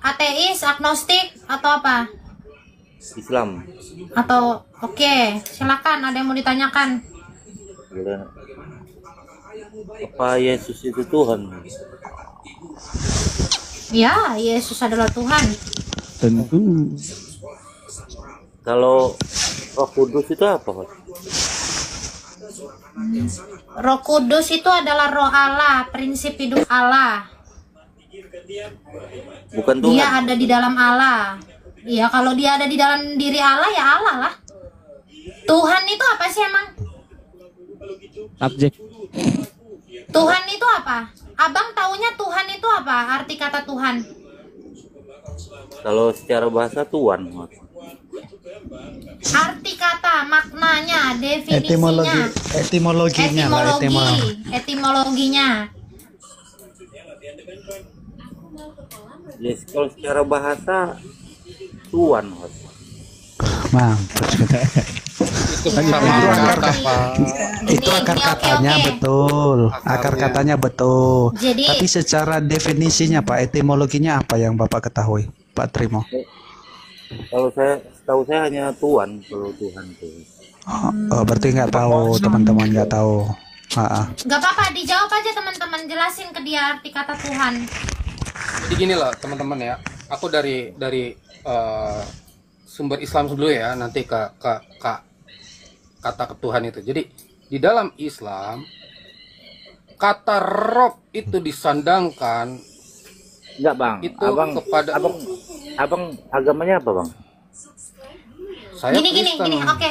ateis, agnostik, atau apa? Islam. Atau oke, silakan, ada yang mau ditanyakan? Apa Yesus itu Tuhan? Ya, Yesus adalah Tuhan. Tentu. Kalau Roh Kudus itu apa, Mas? Roh Kudus itu adalah roh Allah, prinsip hidup Allah. Bukan Tuhan. Dia ada di dalam Allah. Iya, kalau dia ada di dalam diri Allah, ya Allah lah. Tuhan itu apa sih emang? Subjek. Tuhan itu apa? Abang taunya Tuhan itu apa? Arti kata Tuhan? Kalau secara bahasa Tuhan, Mas. Arti kata, maknanya, definisinya, etimologinya. Yes, kalau secara bahasa Tuhan, Mas. Mampus. Itu akar katanya betul. Akar katanya betul. Jadi, tapi secara definisinya Pak, etimologinya apa yang Bapak ketahui, Pak Trimo? Kalau tahu saya hanya Tuhan, kalau Tuhan itu. Oh, berarti nggak tahu, teman-teman nggak tahu. Nggak apa-apa, dijawab aja teman-teman, jelasin ke dia arti kata Tuhan. Jadi gini loh teman-teman ya, aku dari sumber Islam dulu ya, nanti ke kata ke Tuhan itu. Jadi di dalam Islam kata Rob itu disandangkan. Enggak, Bang. Itu abang agamanya apa, Bang? Saya gini, oke.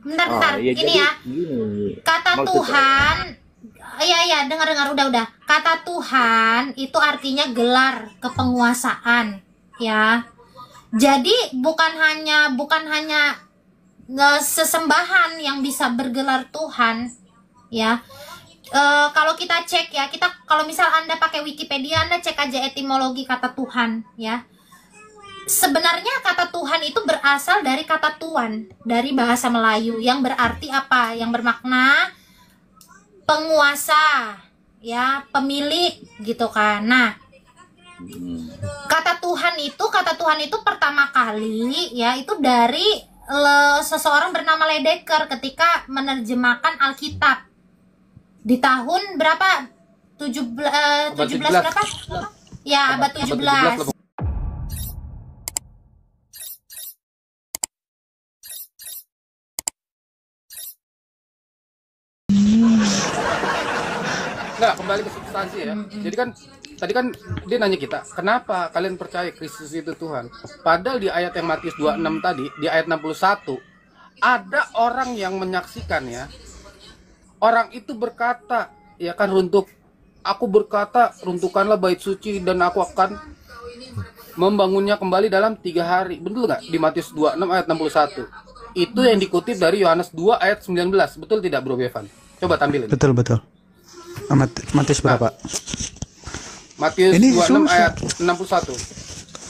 Bentar, iya, ini ya. Kata Tuhan, iya, dengar, udah. Kata Tuhan itu artinya gelar kepenguasaan, ya. Jadi bukan hanya sesembahan yang bisa bergelar Tuhan, ya. Kalau kita cek ya, kalau misal Anda pakai Wikipedia, Anda cek aja etimologi kata Tuhan, ya. Sebenarnya kata Tuhan itu berasal dari kata tuan, dari bahasa Melayu yang berarti apa? Yang bermakna penguasa, ya, pemilik gitu kan. Nah, kata Tuhan itu pertama kali ya itu dari seseorang bernama Ledecker ketika menerjemahkan Alkitab di tahun berapa? 17 berapa? Ya, abad 17. Nggak, kembali ke substansi ya. Jadi kan tadi kan dia nanya kita, kenapa kalian percaya Kristus itu Tuhan? Padahal di ayat yang Matius 26 tadi, di ayat 61 ada orang yang menyaksikan ya. Orang itu berkata, ya kan, aku berkata, runtuhkanlah bait suci dan aku akan membangunnya kembali dalam 3 hari. Betul nggak? Di Matius 26 ayat 61. Itu yang dikutip dari Yohanes 2 ayat 19. Betul tidak, Bro Bevan? Coba tampilin. Betul. Matius berapa? Matius Ini 26 susah. ayat 61.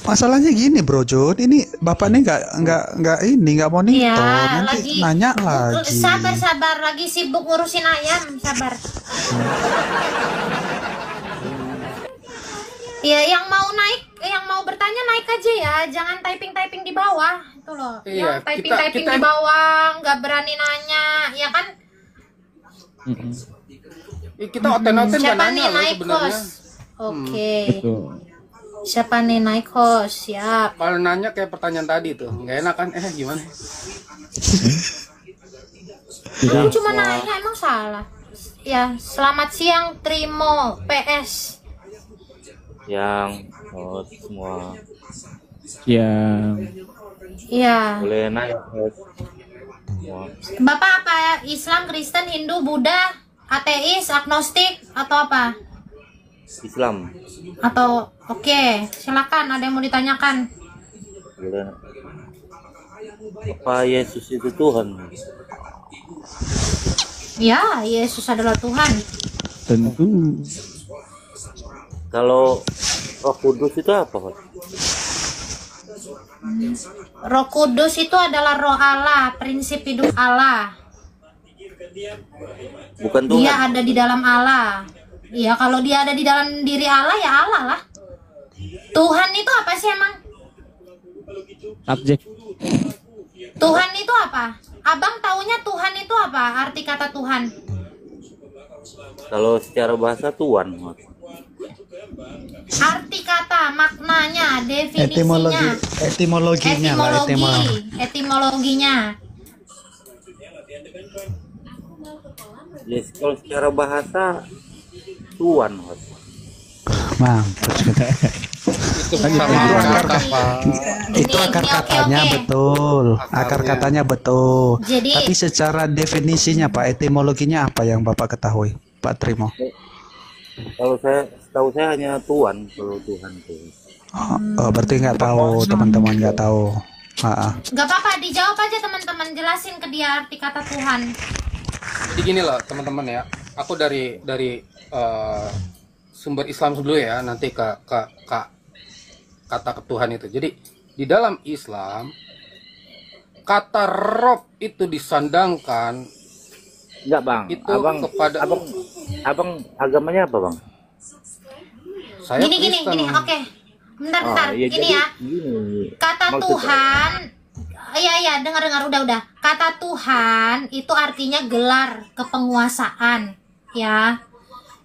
Masalahnya gini, Bro Jun, ini Bapak nih nggak monitor, Ya, nanti nanya lagi. Sabar, lagi sibuk ngurusin ayam, sabar. Ya, yang mau bertanya naik aja ya, jangan typing di bawah, itu loh. Iya, yang typing di bawah, nggak berani nanya, ya kan? Kita oten-oten nggak Siapa nanya nih loh naik sebenarnya. host? Oke. Betul. Siapa nih naik host? Siap. Kalau nanya kayak pertanyaan tadi tuh, nggak enak kan? Gimana? Aku cuma nanya, emang salah? Ya, selamat siang Trimo PS. Yang semua Iya. boleh naik, Mas. Semua. Bapak apa? Islam, Kristen, Hindu, Buddha, ateis, agnostik, atau apa? Islam. Atau oke, silakan, ada yang mau ditanyakan? Apa Yesus itu Tuhan? Ya, Yesus adalah Tuhan. Tentu. Kalau Roh Kudus itu apa, Mas? Roh Kudus itu adalah roh Allah, prinsip hidup Allah. Bukan Tuhan. Dia ada di dalam Allah. Iya, kalau dia ada di dalam diri Allah, ya Allah lah. Tuhan itu apa sih emang? Subjek. Tuhan itu apa? Abang taunya Tuhan itu apa? Arti kata Tuhan? Kalau secara bahasa tuan, Mas. Arti kata, maknanya, Etimologi, definisinya, etimologinya lah, etimologinya. Yes, kalau secara bahasa tuan, Mas. Mampus. Itu Ya, sama akar kata, Pak. Itu Ini, akar oke, katanya oke. betul, akar Akarnya. katanya betul. Jadi, Tapi secara definisinya Pak, etimologinya apa yang Bapak ketahui, Pak Trimo? Kalau tahu saya hanya tuan kalau Tuhan tuh. Oh, berarti nggak tahu, teman-teman nggak tahu. nggak apa-apa, dijawab aja teman-teman, jelasin ke dia arti kata Tuhan. Jadi gini loh teman-teman ya, aku dari sumber Islam dulu ya, nanti ke kata ke Tuhan itu. Jadi di dalam Islam kata Rob itu disandangkan Enggak, Bang. itu Abang kepada abang agamanya apa, Bang? saya Gini, Kristen. oke. Bentar, iya, gini jadi ya. gini. Kata Maksud Tuhan, iya, dengar, udah. Kata Tuhan itu artinya gelar kepenguasaan, ya.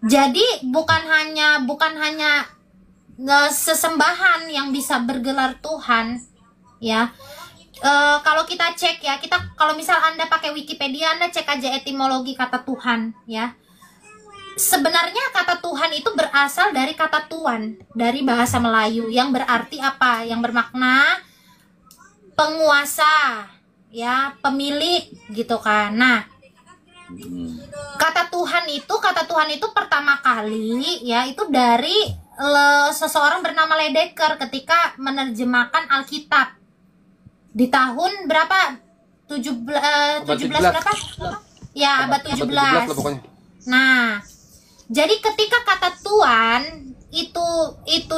Jadi bukan hanya sesembahan yang bisa bergelar Tuhan, ya. Kalau kita cek ya, kalau misal Anda pakai Wikipedia, Anda cek aja etimologi kata Tuhan, ya. Sebenarnya kata Tuhan itu berasal dari kata tuan, dari bahasa Melayu yang berarti apa? Yang bermakna penguasa, ya, pemilik gitu kan. Nah, kata Tuhan itu pertama kali ya itu dari seseorang bernama Ledecker ketika menerjemahkan Alkitab di tahun berapa? 17 berapa? Ya, abad 17. lah pokoknya. Nah, jadi ketika kata tuan itu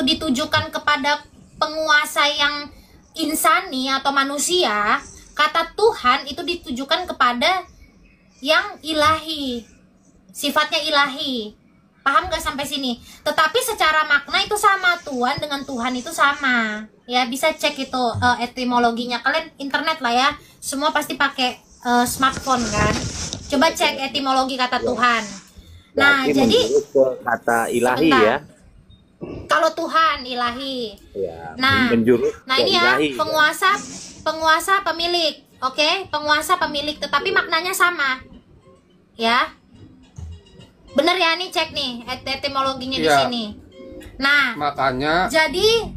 ditujukan kepada penguasa yang insani atau manusia, kata Tuhan itu ditujukan kepada yang ilahi, sifatnya ilahi. Paham gak sampai sini? Tetapi secara makna itu sama, tuan dengan Tuhan itu sama. Ya, bisa cek itu etimologinya. Kalian internet lah ya, semua pasti pakai smartphone kan. Coba cek etimologi kata Tuhan. Nah, Berarti jadi menjurus ke kata ilahi sebentar. ya. Kalau Tuhan ilahi. Ya, Nah, menjurus nah ke ini ya ilahi. penguasa pemilik, oke, penguasa pemilik, tetapi maknanya sama, ya. Bener ya, nih cek nih etimologinya di Iya. sini. Nah, Makanya jadi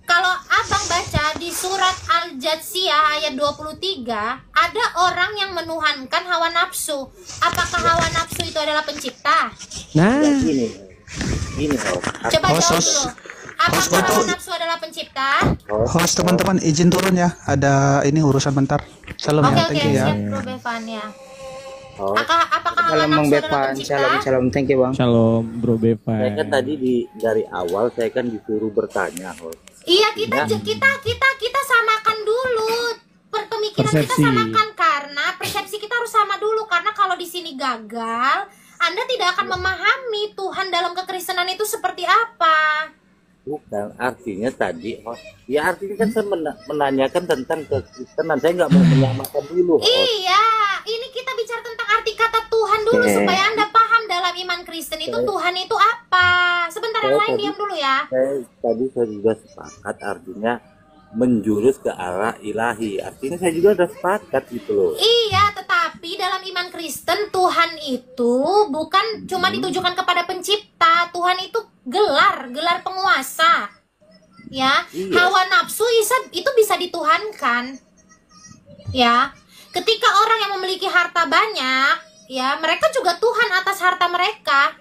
kalau abang baca di surat Al-Jathiyah ayat 23, ada orang yang menuhankan hawa nafsu. Apakah hawa nafsu itu adalah pencipta? Nah, Ya, gini host. Coba Host, jawab host. dulu. Apakah Host, hawa nafsu adalah pencipta? Host teman-teman izin turun ya, ada ini urusan bentar. Salam Oke, ya, oke, thank you ya. siap Bro Bevan ya. Host. Apakah hawa Salam Bang nafsu adalah Bevan, pencipta? shalom, thank you Bang. shalom Bro Saya Bevan. kan tadi dari awal saya kan disuruh bertanya, host. Iya, kita Ya. samakan dulu. Pemikiran kita Persepsi. samakan karena persepsi kita harus sama dulu, karena kalau di sini gagal, Anda tidak akan memahami Tuhan dalam kekristenan itu seperti apa. Bukan, artinya tadi host. Ya artinya kan saya menanyakan tentang kekristenan. Saya nggak mau menyamakan dulu, host. Iya, ini kita bicara tentang arti kata Tuhan dulu supaya Anda paham dalam iman Kristen itu Tuhan itu apa. Sebentar, yang lain diam dulu ya. Saya juga sepakat artinya menjurus ke arah ilahi. Artinya saya juga udah sepakat gitu loh. Iya, tetapi dalam iman Kristen Tuhan itu bukan cuma ditujukan kepada pencipta. Tuhan itu gelar penguasa. Ya, Iya. hawa nafsu itu bisa dituhankan. Ya, ketika orang yang memiliki harta banyak, ya mereka juga Tuhan atas harta mereka.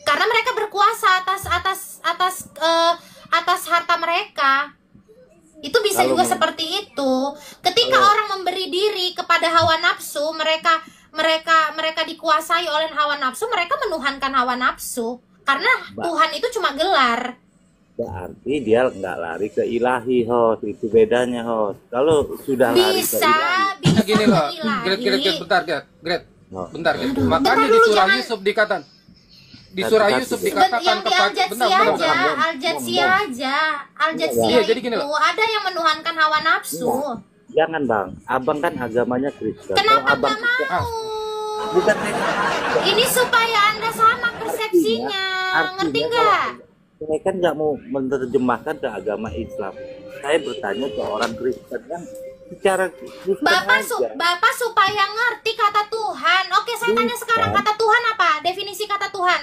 Karena mereka berkuasa atas harta mereka. Itu bisa Kalau juga mau- seperti itu. Ketika orang memberi diri kepada hawa nafsu, mereka dikuasai oleh hawa nafsu, mereka menuhankan hawa nafsu. Karena Tuhan itu cuma gelar. Berarti dia nggak lari ke ilahi, host. Itu bedanya, host. Kalau sudah lari ke Bisa ilahi, gini loh, ilahi. Gret, bentar, Gret. Oh. Bentar, Gret. Bentar Makanya di dulu, surah jangan. Yusuf dikatakan Di surah Satu-satu. Yusuf dikatakan yang di Al-Jatsi aja, Al-Jatsi aja, Al-Jatsi Iya, jadi gini itu loh. ada yang menuhankan hawa nafsu. Jangan bang, abang kan agamanya Kristen. Kenapa Kalau abang nggak mau? bukan Ini supaya Anda sama persepsinya, ngerti nggak? saya kan nggak mau menerjemahkan ke agama Islam. Saya bertanya ke orang Kristen kan secara Kristen aja. Bapak supaya ngerti kata Tuhan. Oke, saya tanya sekarang, kata Tuhan apa? Definisi kata Tuhan.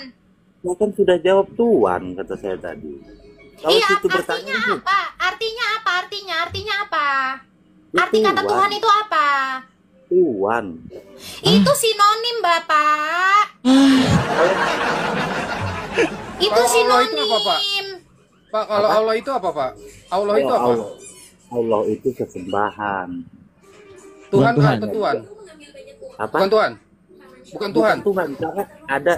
Saya kan sudah jawab Tuhan, kata saya tadi. Kalau Iya, situ artinya bertanya, apa? Artinya apa? Artinya apa? Ya, Arti kata Tuhan. Tuhan itu apa? Tuhan. Itu sinonim, Bapak. Itu Kalau Allah sinonim. itu apa, Pak? Pak, kalau Allah itu apa, Pak? Allah itu apa? Allah itu sesembahan. Tuhan Tuhan. atau Tuhan? Apa? Bukan Tuhan. Bukan Tuhan. Tuhan. Karena ada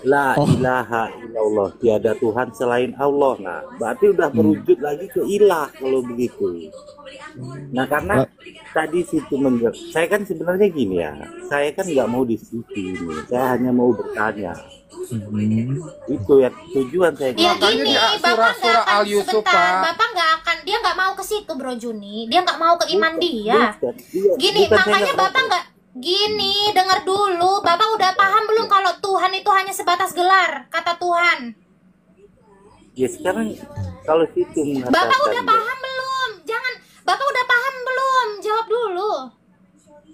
la ilaha illallah, tiada Tuhan selain Allah. Nah, berarti udah merujuk lagi ke ilah kalau begitu. Nah, karena tadi situ saya kan sebenarnya gini ya, saya kan nggak mau di situ ini, saya hanya mau bertanya. Itu ya tujuan saya. Ya Makanya gini, di Bapak surah nggak akan Al-Yusuf, sebentar. Pak. Bapak nggak akan, dia nggak mau ke situ, Bro Juni. Dia nggak mau ke iman dia. Iya, Gini, bukan saya makanya nggak Bapak nggak. Gini, dengar dulu. Bapak udah paham belum kalau Tuhan itu hanya sebatas gelar, kata Tuhan? Ya sekarang kalau situ mengatakan. Bapak udah paham belum? Jangan. Bapak udah paham belum? Jawab dulu.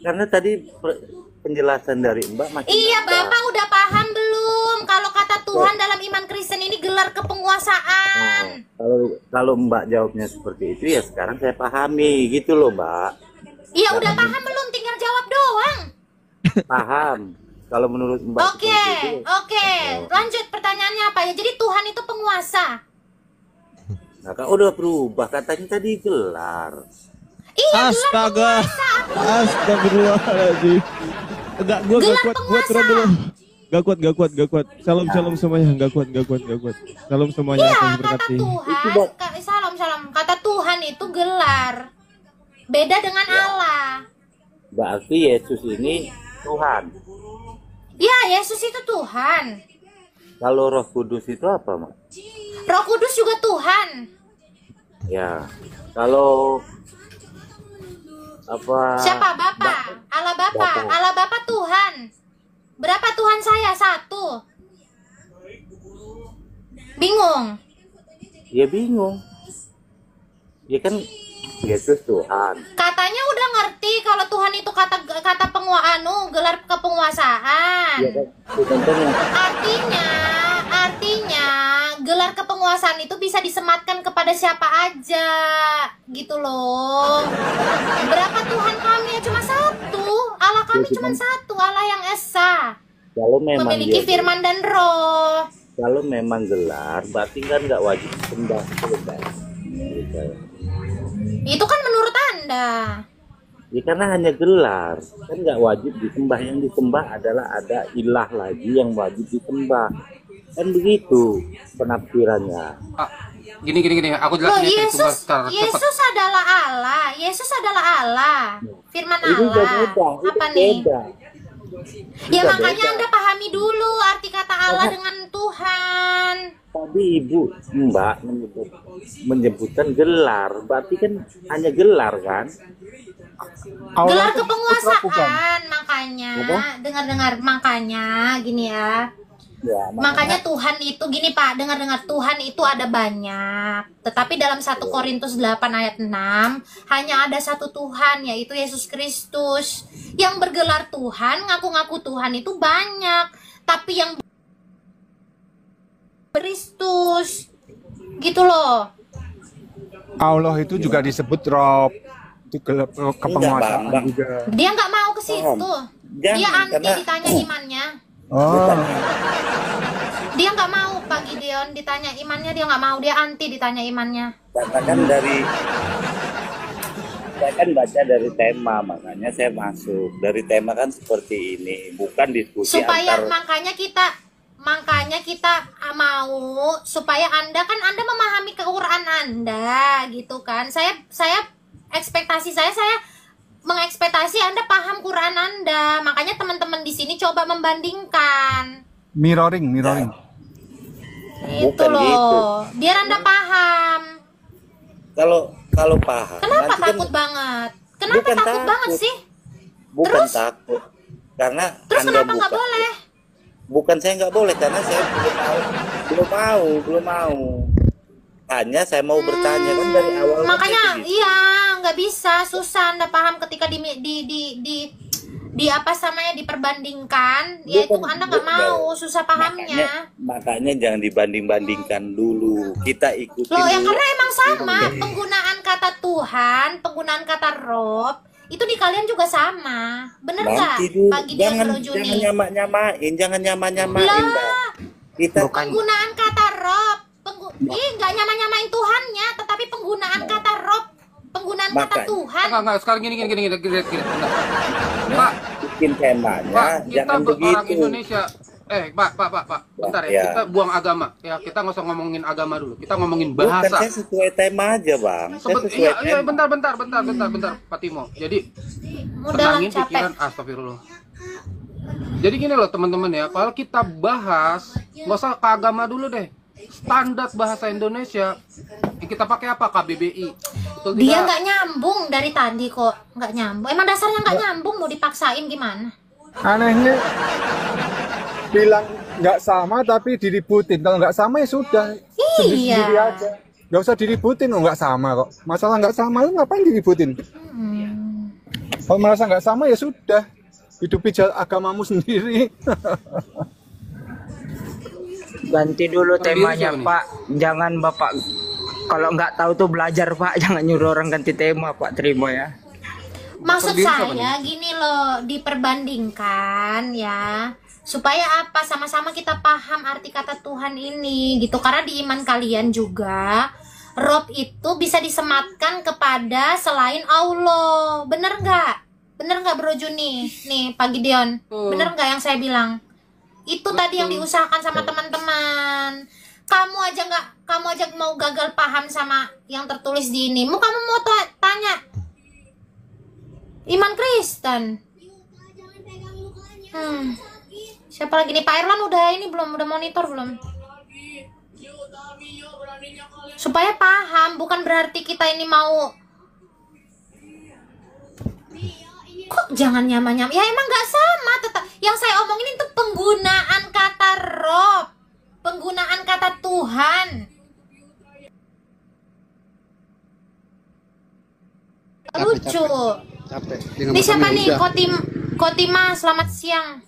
Karena tadi penjelasan dari Mbak masih. Iya, ada. Bapak udah paham belum? Kalau kata Tuhan dalam iman Kristen ini gelar kepenguasaan. Nah, kalau Mbak jawabnya seperti itu ya sekarang saya pahami gitu loh Mbak. Iya, udah paham belum? Tinggal jawab doang. Paham. Kalau menurut Mbak. Oke, seperti itu, oke. Lanjut pertanyaannya apa ya? Jadi Tuhan itu penguasa. Nah, kan udah berubah katanya tadi gelar. Iya, gelar Astaga. penguasa. Astagfirullahaladzim. Enggak, gua Gelar gak kuat. Gua turun dulu. Gak kuat. Salam semuanya. Gak kuat. Salam semuanya. Iya, Akan kata berkati. Tuhan. Salam. Kata Tuhan itu gelar. Beda dengan Allah. Berarti Yesus ini Tuhan. Ya, Yesus itu Tuhan. Kalau Roh Kudus itu apa, Mak? Roh Kudus juga Tuhan. Ya. Kalau apa? Siapa? Bapak. Allah Bapak. Bapak. Allah Bapak Tuhan. Berapa Tuhan saya? Satu. Bingung. Ya bingung. Ya kan Yesus Tuhan. Katanya udah ngerti kalau Tuhan itu kata gelar kepenguasaan. Ya kan? Sebenarnya Artinya gelar kepenguasaan itu bisa disematkan kepada siapa aja, gitu loh. Berapa Tuhan kami ya? Cuma satu. Allah kami Ya, cuma satu, Allah yang esa, kalau memang memiliki dia- firman dan roh. kalau memang gelar, berarti kan nggak wajib sembah. Itu kan menurut Anda. Ya karena hanya gelar, kan nggak wajib disembah. Yang disembah adalah ada ilah lagi yang wajib disembah. Kan begitu penafsirannya. Ah, gini. Aku Loh, jelasin ya, sumber secara cepat. Yesus adalah Allah. Yesus adalah Allah. Firman Ini udah Allah. beda, Apa ini nih? beda. Ya Udah makanya beda. Anda pahami dulu arti kata Allah dengan Tuhan. Tadi Ibu Mbak menyebutkan gelar, berarti kan hanya gelar kan? Gelar kepenguasaan, makanya Apa? dengar makanya gini ya. Ya, Makanya Tuhan itu gini Pak, dengar Tuhan itu ada banyak. Tetapi dalam 1 Korintus 8 ayat 6 hanya ada satu Tuhan, yaitu Yesus Kristus. Yang bergelar Tuhan, ngaku-ngaku Tuhan itu banyak, tapi yang Kristus gitu loh. Allah itu juga disebut Rob. Itu kepenguasaan Bang. juga. Dia nggak mau ke situ. Jangan, Dia anti karena- ditanya imannya. Oh, Dia nggak mau Pak Gideon ditanya imannya, dia nggak mau, dia anti ditanya imannya. katakan saya kan baca dari tema, makanya saya masuk dari tema kan seperti ini, bukan diskusi Supaya antar. makanya kita mau supaya Anda memahami Quran Anda gitu kan. Saya ekspektasi saya mengekspektasi Anda paham Quran Anda. Makanya teman-teman di sini coba membandingkan. mirroring. Itu Bukan loh. gitu. Biar Anda paham. Kalau paham. Kenapa nanti kan takut banget? Kenapa Bukan takut takut. banget sih? bukan terus? takut. Karena Terus Anda kenapa nggak buka. boleh? Bukan saya nggak boleh, karena saya belum mau. Hanya saya mau bertanya kan dari awal. Makanya kan gitu. iya nggak bisa, susah Anda paham ketika di apa namanya diperbandingkan, ya itu Anda nggak mau, susah pahamnya. Makanya jangan dibanding-bandingkan dulu. Kita ikutin Loh, ya dulu. karena emang sama penggunaan kata Tuhan, penggunaan kata Rob itu di kalian juga sama, bener nggak? Nanti dulu. Pagi dia Jangan Juni. jangan nyama-nyamain. Lah, Dah. Kita penggunaan kata Rob, nggak nyama-nyamain Tuhannya, tetapi penggunaan kata Rob, penggunaan kata Makanya. Tuhan. Enggak, sekarang gini. Bentar. Pak, bikin temanya, Pak, kita jangan begitu. orang Indonesia. Pak. Bentar ya. Ya. Kita buang agama. Ya, kita nggak usah ngomongin agama dulu. Kita ngomongin Bukan, bahasa. saya sesuai tema aja, Bang. Saya sesuai Iya, tema. bentar, Pak Timo. Jadi Udah tenangin capek. pikiran, astagfirullah. Jadi gini loh teman-teman ya, kalau kita bahas, nggak usah ke agama dulu deh. Standar bahasa Indonesia, kita pakai apa? KBBI. Betul Dia tidak? nggak nyambung dari tadi kok, nggak nyambung. Emang dasarnya nggak nyambung, mau dipaksain gimana? Anehnya bilang nggak sama tapi diributin. Kalau nggak sama ya sudah, sendiri Iya. aja. Nggak usah diributin, oh nggak sama kok. Masalah nggak sama lu ngapain diributin? Kalau merasa nggak sama ya sudah, hidupi agamamu sendiri. Ganti dulu temanya, siapa nih? Pak. Jangan Bapak kalau nggak tahu tuh belajar, Pak. Jangan nyuruh orang ganti tema, Pak. Terima ya. Maksud Berdiri siapa saya gini loh, diperbandingkan ya, supaya apa, sama-sama kita paham arti kata Tuhan ini gitu. Karena di iman kalian juga Rob itu bisa disematkan kepada selain Allah. Bener nggak Bro Juni? Nih Pak Gideon, bener nggak yang saya bilang? Itu tadi yang diusahakan sama teman-teman. Kamu aja mau gagal paham sama yang tertulis di ini. Kamu mau tanya iman Kristen. Siapa lagi nih? Pak Erlan udah udah monitor belum? Supaya paham, bukan berarti kita ini mau kok jangan nyama-nyama. Ya emang nggak sama, tetap yang saya omongin itu penggunaan kata Rob, penggunaan kata Tuhan. Lucu. Capek. Ini siapa nih? Kotima, selamat siang.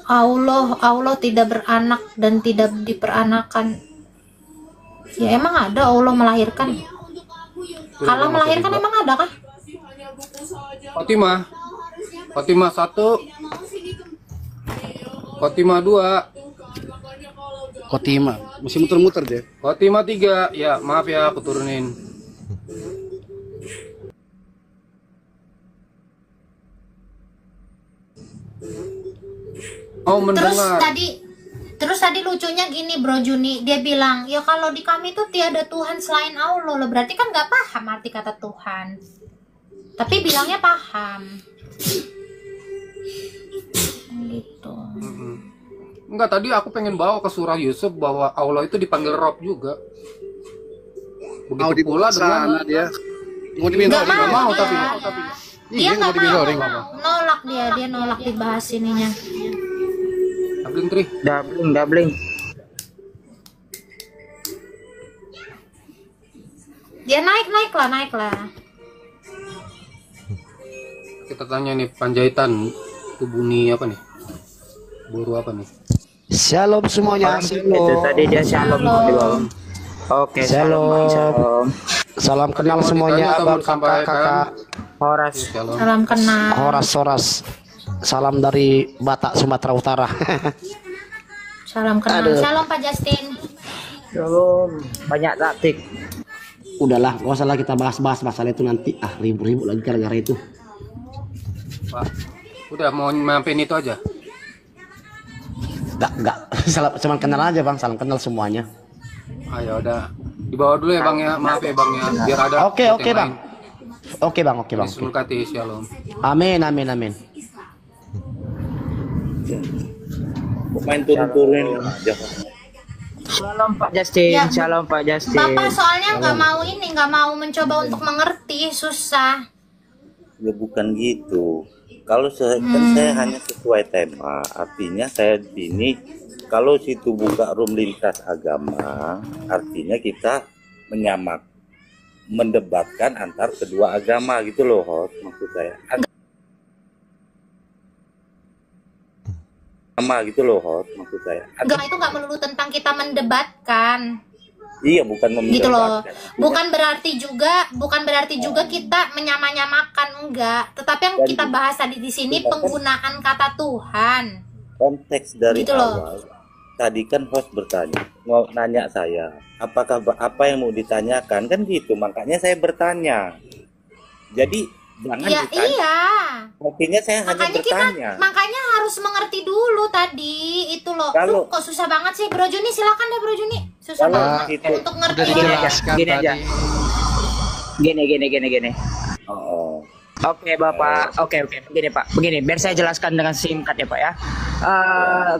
Allah tidak beranak dan tidak diperanakan. Ya emang ada Allah melahirkan. Kalau melahirkan emang ada kah? Fatimah 1, Fatimah 2, Khotimah masih muter-muter deh. Fatimah 3. Ya maaf ya, aku turunin. Oh, mendengar. Terus tadi lucunya gini Bro Juni, dia bilang ya kalau di kami tuh tiada Tuhan selain Allah. Loh, berarti kan nggak paham arti kata Tuhan, tapi bilangnya paham gitu. Enggak, tadi aku pengen bawa ke surah Yusuf bahwa Allah itu dipanggil Rob juga. Mau Begitu pula sana dengan dia. Mau Nggak dipindah. mau tapi dia Iya, nggak mau dipindah. mau, nolak dia nolak dibahas ininya. Abling Tri. Dabling. Dia naik lah. Kita tanya nih, Panjaitan itu bunyi apa nih? Buru apa nih? Shalom semuanya. Itu tadi dia shalom di bawah. Oke, Shalom. Salam kenal Mau semuanya, ditanya atau abang, mau disampaikan? kakak, Horas. Shalom. Salam kenal. horas. Salam dari Batak, Sumatera Utara. Salam kenal. Shalom Pak Justin. Shalom. Banyak taktik. Udahlah, gak usah lah kita bahas masalah itu nanti. Ribut-ribut lagi gara-gara itu. Pak, udah mau mampin itu aja. Enggak. Cuman kenal aja bang, salam kenal semuanya. Ayo udah. Dibawa dulu ya Bang ya. Maaf ya Bang ya. Biar ada Oke yang bang. lain. Oke bang. Yesus memberkati. Shalom. Amin. aja. Kok main turun-turunin aja. Shalom Pak Justin, Ya, shalom Pak Justin. Bapak soalnya nggak mau mencoba untuk mengerti, susah. Ya bukan gitu. Kalau kan saya hanya sesuai tema. Artinya saya di sini kalau situ buka room lintas agama, artinya kita mendebatkan antar kedua agama gitu loh, host, maksud saya. Agama gitu loh, host, maksud saya. Agama itu nggak melulu tentang kita mendebatkan. Iya, bukan Gitu loh. mendebatkan. Bukan berarti juga kita menyamakan, enggak. Tetapi yang Dan kita bahas tadi di sini penggunaan kata Tuhan. konteks dari Gitu loh. awal. Tadi kan host bertanya, mau nanya saya, apakah apa yang mau ditanyakan kan gitu, makanya saya bertanya. Jadi jangan Ya ditanya. iya. Artinya saya hanya Makanya bertanya. makanya harus mengerti dulu tadi itu loh. Kalau- Lu kok susah banget sih Bro Juni? Silakan deh Bro Juni. Susah Kalau banget itu untuk ngerti. Udah dijelaskan Gini aja. tadi. Gini. oh, Oke Bapak, oke begini Pak, begini biar saya jelaskan dengan singkat ya Pak ya.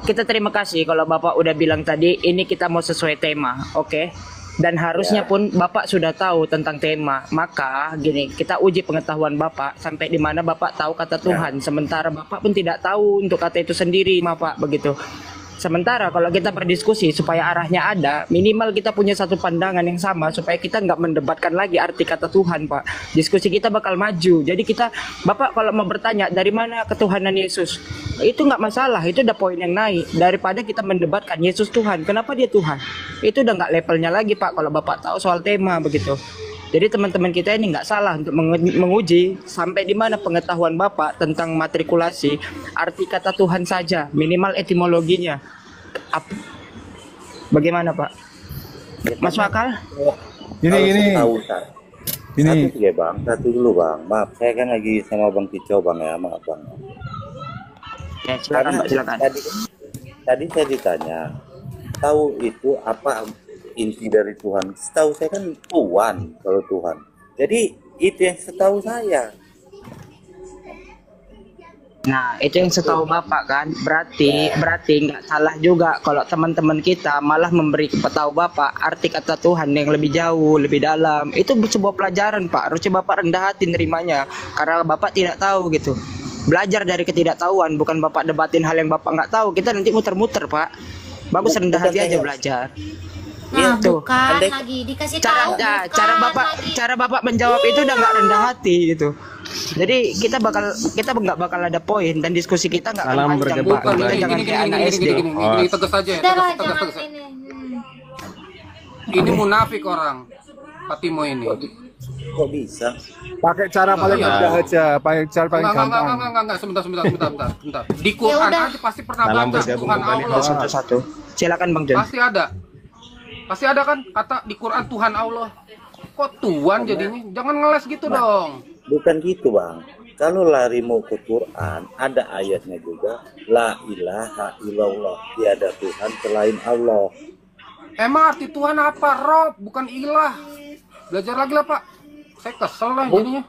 Kita terima kasih kalau Bapak udah bilang tadi ini kita mau sesuai tema, oke. Dan harusnya pun Bapak sudah tahu tentang tema. Maka gini, kita uji pengetahuan Bapak sampai di mana Bapak tahu kata Tuhan, sementara Bapak pun tidak tahu untuk kata itu sendiri, Bapak begitu. Sementara kalau kita berdiskusi supaya arahnya ada, minimal kita punya satu pandangan yang sama supaya kita nggak mendebatkan lagi arti kata Tuhan, Pak. Diskusi kita bakal maju. Jadi Bapak kalau mau bertanya dari mana ketuhanan Yesus, itu nggak masalah, itu udah poin yang naik. Daripada kita mendebatkan Yesus Tuhan, kenapa dia Tuhan? Itu udah nggak levelnya lagi, Pak. Kalau Bapak tahu soal tema begitu. Jadi teman-teman kita ini nggak salah untuk menguji sampai di mana pengetahuan Bapak tentang matrikulasi arti kata Tuhan saja, minimal etimologinya. Bagaimana Pak? Masuk akal? Ini tahu Sat. Ini Satu ya bang, satu dulu bang. Maaf, saya kan lagi sama bang Kicau bang ya, maaf bang. Ya, silakan Pak, silakan. Tadi saya ditanya, tahu itu apa inti dari Tuhan? Setahu saya kan Tuhan, kalau Tuhan. Jadi itu yang setahu saya. Nah, itu yang setahu Bapak kan. Berarti nggak salah juga kalau teman-teman kita malah memberi tahu Bapak arti kata Tuhan yang lebih jauh, lebih dalam. Itu sebuah pelajaran, Pak. Harusnya Bapak rendah hati nerimanya karena Bapak tidak tahu gitu. Belajar dari ketidaktahuan, bukan Bapak debatin hal yang Bapak nggak tahu. Kita nanti muter-muter, Pak. Bagus rendah hati aja belajar. Nah, Tuh, bukan andai- lagi dikasih tahu. cara Bapak menjawab itu udah nggak rendah hati gitu. Jadi kita nggak bakal ada poin dan diskusi kita nggak akan Salam panjang, bergabung Pak. Bukan, Kita gini, jangan gini, kayak anak SD. gini, tegas aja ya, Udah lah, tegas. jangan ini. Ini munafik orang, Pak Timo ini. Kok bisa? pakai cara paling Iya. mudah aja, pakai cara paling gampang. Enggak, sebentar. Di Quran Ya udah. aja pasti pernah Salam baca bergabung Tuhan kembali. Allah. Satu-satu. Silakan Bang Jon. Pasti ada kan kata di Quran Tuhan Allah. Kok Tuhan jadinya? Jangan ngeles gitu dong. Bukan gitu bang. Kalau larimu ke Quran, ada ayatnya juga. La ilaha illallah. Tiada Tuhan selain Allah. Emang arti Tuhan apa? Rob, bukan ilah. Belajar lagi lah Pak. Saya kesel lah jadinya.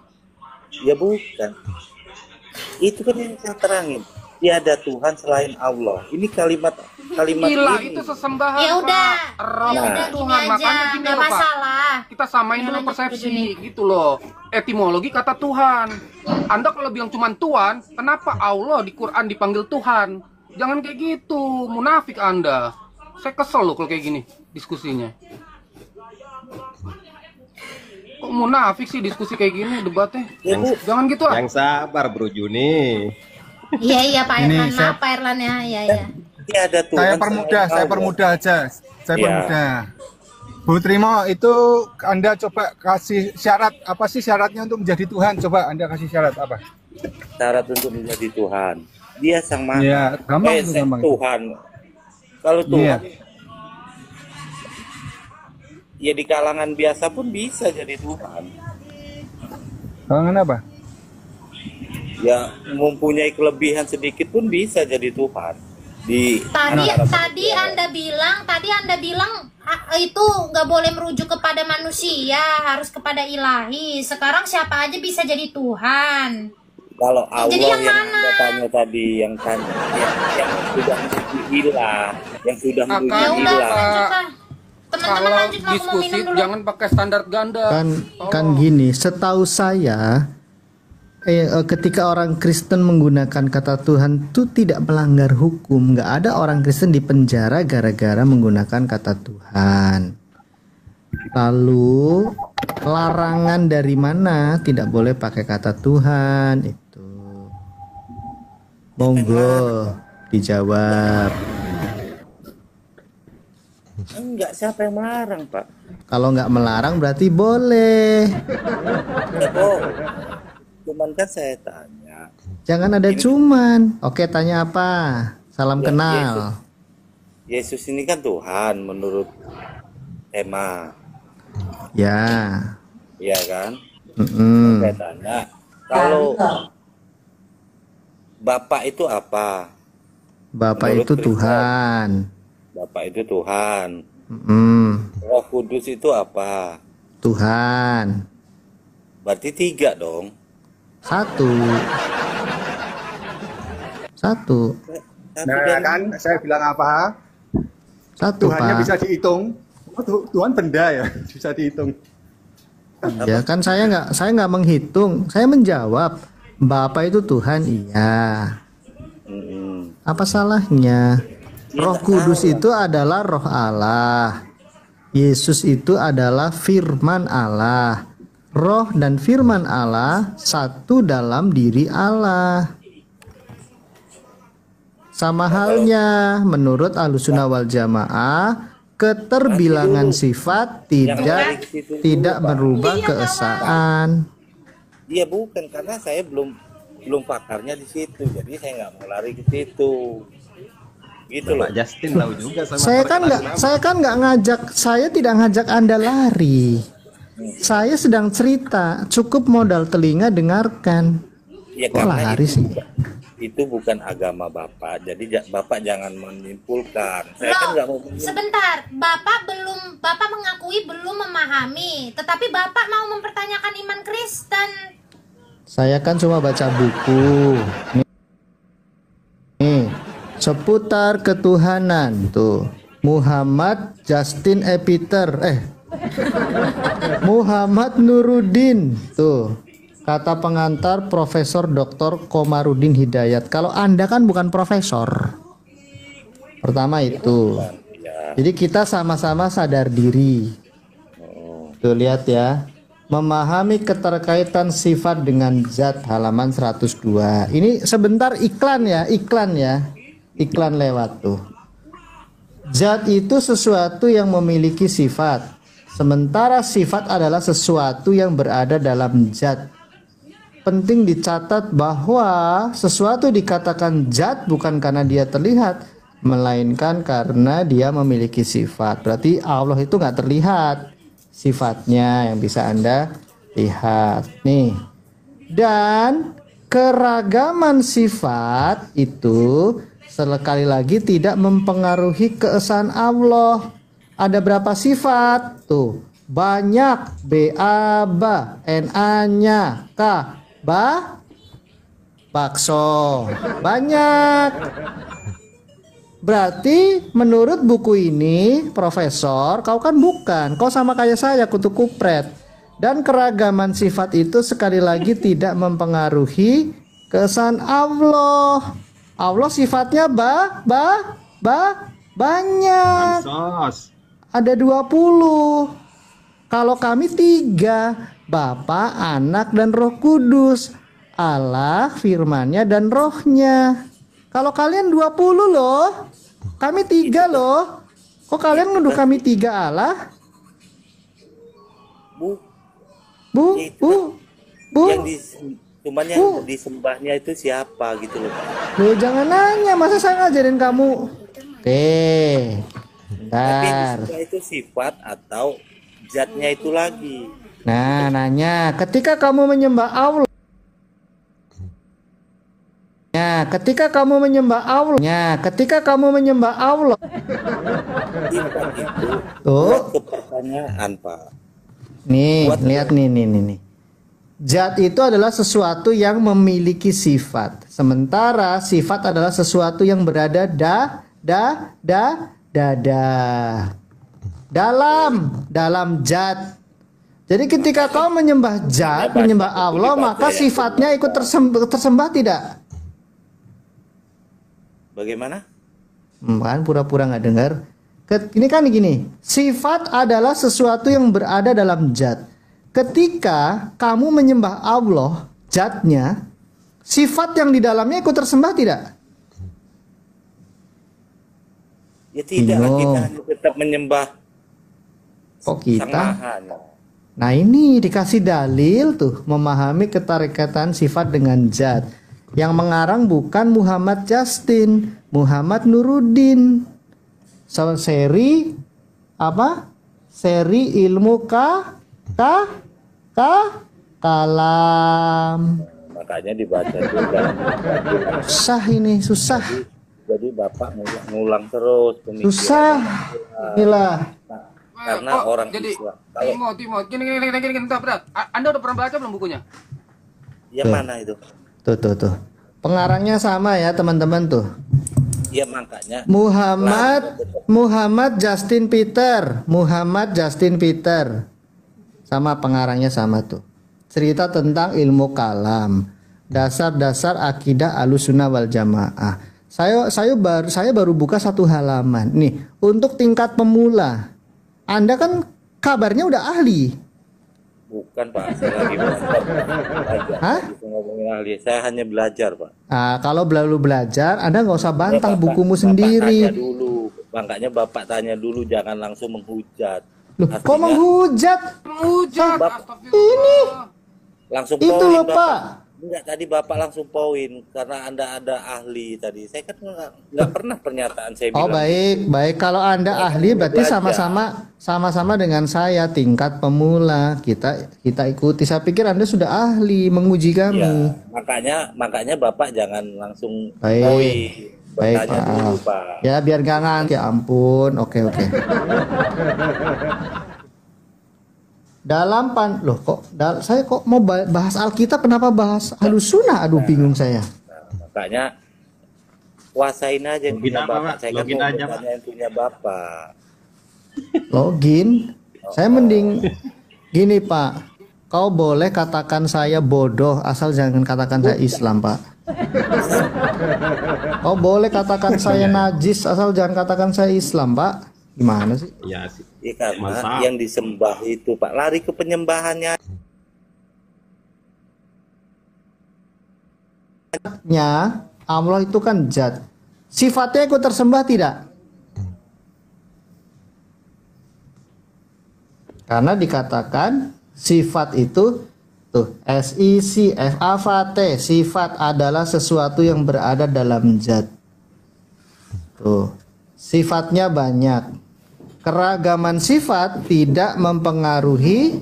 Ya bukan. Itu kan yang saya terangin. Tiada Tuhan selain Allah. Ini kalimat Ilah ini. itu sesembahan. Ya udah. Pak. Rob Ya Nah. udah itu gini Tuhan. aja, Makanya gini nggak loh Pak. masalah. Kita samain Ya, dulu lanjut, persepsi begini. gitu loh. Etimologi kata Tuhan. Anda kalau bilang cuman Tuhan, kenapa Allah di Quran dipanggil Tuhan? Jangan kayak gitu, munafik Anda. Saya kesel loh kalau kayak gini diskusinya. Kok munafik sih diskusi kayak gini debatnya? Ya, Bu. Jangan gitu lah. Yang sabar Bro Juni. Iya Pak Ini Erlan, saya- maaf Pak Erlan ya. Iya. Tiada Tuhan Saya selain permudah Allah. aja. Saya Iya. permudah. Bu Trimo, itu Anda coba kasih syarat, apa sih syaratnya untuk menjadi Tuhan? Coba Anda kasih syarat apa? Syarat untuk menjadi Tuhan. Dia sang maha. Iya, gampang itu, gampang. Tuhan. Kalau Tuhan, ya di kalangan biasa pun bisa jadi Tuhan. Kalangan apa? Ya mempunyai kelebihan sedikit pun bisa jadi Tuhan. Tadi Anda bilang itu nggak boleh merujuk kepada manusia, harus kepada ilahi. Sekarang siapa aja bisa jadi Tuhan. Kalau Jadi Allah yang yang mana? Anda tanya tadi, yang sudah menuju ilah, yang sudah menuju Ya udah ilah. lanjut lah. Teman-teman Kalau lanjut, aku mau diskusi minum dulu. jangan pakai standar ganda. Kan gini, setahu saya ketika orang Kristen menggunakan kata Tuhan itu tidak melanggar hukum. Nggak ada orang Kristen dipenjara gara-gara menggunakan kata Tuhan. Lalu larangan dari mana tidak boleh pakai kata Tuhan itu? Monggo dijawab. Enggak, siapa yang melarang, Pak? Kalau nggak melarang berarti boleh. Oh, cuman kan saya tanya. Jangan ada cuman. Oke, tanya apa? Salam Ya, kenal. Yesus ini kan Tuhan menurut tema, Ya. iya kan? Mm-mm. Saya tanya, kalau Bapak itu apa? Bapak Menurut itu Kristen. Tuhan. Bapak itu Tuhan. Mm-mm. Roh Kudus itu apa? Tuhan. Berarti 3 dong. Satu. Satu Nah dari kan saya bilang apa? Satu, Tuhannya Pak. bisa dihitung. Oh, Tuhan benda ya, bisa dihitung. Ya kan saya nggak menghitung. Saya menjawab. Bapak itu Tuhan, iya. Mm-mm. Apa salahnya? Ya, Roh nggak Kudus salah. itu adalah Roh Allah. Yesus itu adalah firman Allah. Roh dan firman Allah satu dalam diri Allah. Sama halnya menurut Ahlussunnah wal Jamaah, keterbilangan sifat tidak merubah keesaan. Iya bukan, karena saya belum pakarnya di situ, jadi saya nggak mau lari ke situ. Gitu loh. Justin tahu juga sama Saya kan nggak ngajak, saya tidak ngajak Anda lari. Saya sedang cerita, cukup modal telinga dengarkan. Ya Kok karena lari sih? itu bukan agama Bapak, jadi Bapak jangan menyimpulkan. Saya kan Loh, nggak mau sebentar, Bapak mengakui belum memahami, tetapi Bapak mau mempertanyakan iman Kristen. Saya kan cuma baca buku. Nih, seputar ketuhanan tuh. Muhammad Justin Peter, Muhammad Nuruddin tuh. Kata pengantar Profesor Dr. Komarudin Hidayat. Kalau Anda kan bukan profesor. Pertama itu. Jadi kita sama-sama sadar diri. Tuh lihat ya. Memahami keterkaitan sifat dengan zat, halaman 102. Ini sebentar iklan ya. Iklan lewat tuh. Zat itu sesuatu yang memiliki sifat. Sementara sifat adalah sesuatu yang berada dalam zat. Penting dicatat bahwa sesuatu dikatakan zat bukan karena dia terlihat, melainkan karena dia memiliki sifat. Berarti Allah itu nggak terlihat, sifatnya yang bisa Anda lihat nih. Dan keragaman sifat itu sekali lagi tidak mempengaruhi keesaan Allah. Ada berapa sifat? Tuh, banyak. B-A, ba, N-A-nya, K, ba, bakso. Banyak. Berarti menurut buku ini, Profesor, kau kan bukan. Kau sama kayak saya, kutu kupret. Dan keragaman sifat itu sekali lagi tidak mempengaruhi keesaan Allah. Allah sifatnya banyak. Ada 20. Kalau kami 3, Bapa, Anak, dan Roh Kudus. Allah, firman-Nya, dan Roh-Nya. Kalau kalian 20 loh, kami 3 loh. Kok kalian nuduh kami 3 Allah? Bu. Cuman yang disembahnya itu siapa gitu loh, Pak. Loh, jangan nanya, masa saya ngajarin kamu? Tapi yang Bentar. disembah itu sifat atau zatnya itu lagi. Nah, nanya, ketika kamu menyembah Allah, ketika kamu menyembah Allah, Sifat itu tuh, ke pertanyaan, Pak. nih, lihat nih. Zat itu adalah sesuatu yang memiliki sifat. Sementara sifat adalah sesuatu yang berada dalam zat. Jadi ketika kau menyembah zat, menyembah Allah, maka sifatnya ikut tersembah tidak? Bagaimana? Kan pura-pura nggak dengar. Ini kan gini, sifat adalah sesuatu yang berada dalam zat. Ketika kamu menyembah Allah, zatnya, sifat yang di dalamnya ikut tersembah tidak? Ya tidak, kita hanya tetap menyembah. Kok kita? Sang Maha. Nah ini dikasih dalil tuh, memahami keterikatan sifat dengan zat. Yang mengarang bukan Muhammad Justin, Muhammad Nuruddin. Seri apa? Seri ilmu kalam. Makanya dibaca juga. Susah ini, susah. Jadi Bapak ngulang terus pemikiran. Susah. Inilah. Karena orang jadi Islam. Kalau Timo, gini, bentar. Anda udah pernah baca belum bukunya? yang mana itu? Tuh. Pengarangnya sama ya teman-teman tuh. Ya makanya Muhammad Justin Peter. Sama pengarangnya sama tuh. Cerita tentang ilmu kalam, dasar-dasar akidah Ahlussunnah wal Jamaah. Saya baru buka satu halaman. Nih, untuk tingkat pemula. Anda kan kabarnya udah ahli. bukan Pak, saya lagi belajar. Hah? Ngomongin ahli, saya hanya belajar Pak. Nah, kalau belum belajar, Anda nggak usah bantah Ya, bukumu Bapak sendiri. tanya dulu, makanya Bapak tanya dulu, jangan langsung menghujat. Loh, kok menghujat? Menghujat. Ini Langsung itu poin, loh Bapak. Pak. Enggak, tadi Bapak langsung poin karena Anda ada ahli tadi. Saya kan nggak pernah pernyataan saya Oh bilang. baik. Kalau Anda ahli berarti belajar. sama-sama dengan saya tingkat pemula. Kita ikuti. Saya pikir Anda sudah ahli menguji kami. Ya, makanya Bapak jangan langsung Baik. poin. Baik, Bertanya dulu, Pak. Pak. Ya biar gak ngantuk. Ya ampun. Oke. Saya kok mau bahas Alkitab, kenapa bahas Ahlussunnah? Aduh, bingung saya. Makanya kuasain aja yang punya Bapak. Saya kan Login mau aja, bertanya yang punya Bapak. Login. Saya mending gini, Pak. Kau boleh katakan saya bodoh asal jangan katakan saya Islam, Pak. Kau boleh katakan saya najis asal jangan katakan saya Islam, Pak. Gimana sih? Ya sih. Ya, karena Mantap. yang disembah itu Pak, lari ke penyembahannya. Allah itu kan zat. Sifatnya ikut tersembah tidak? Karena dikatakan sifat itu tuh SICFAT, sifat adalah sesuatu yang berada dalam zat. Tuh, sifatnya banyak. Keragaman sifat tidak mempengaruhi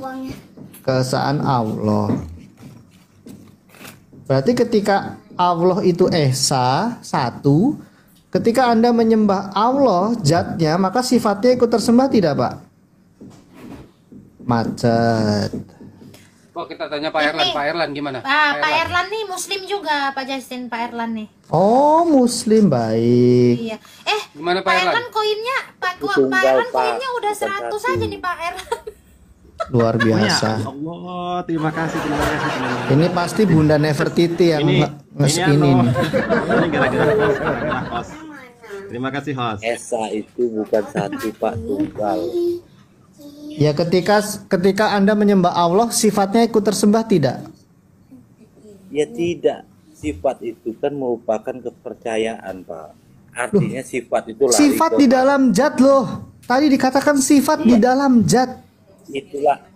keesaan Allah. Berarti ketika Allah itu esa, satu, ketika Anda menyembah Allah, zatnya, maka sifatnya ikut tersembah tidak, Pak? Macet. Oh, kita tanya Pak Erlan gimana? Pak Erlan nih Muslim juga, Pak Justin, Pak Erlan nih. Oh, Muslim, baik. Iya. Gimana Pak Pak Erlan? Erlan koinnya, Pak Tunggal, Erlan Pak. koinnya udah Bukan 100 satu. aja nih Pak Erlan. Luar Ya biasa. Allah, terima kasih. Ini pasti Bunda Nefertiti yang Ini ini. Ini gara-gara host. Terima kasih host. Esa itu bukan satu Pak, tunggal. Ya ketika Anda menyembah Allah, sifatnya ikut tersembah tidak? Ya tidak. Sifat itu kan merupakan kepercayaan Pak. Artinya sifat itu lari Sifat ke- di dalam zat loh. Tadi dikatakan sifat di dalam zat.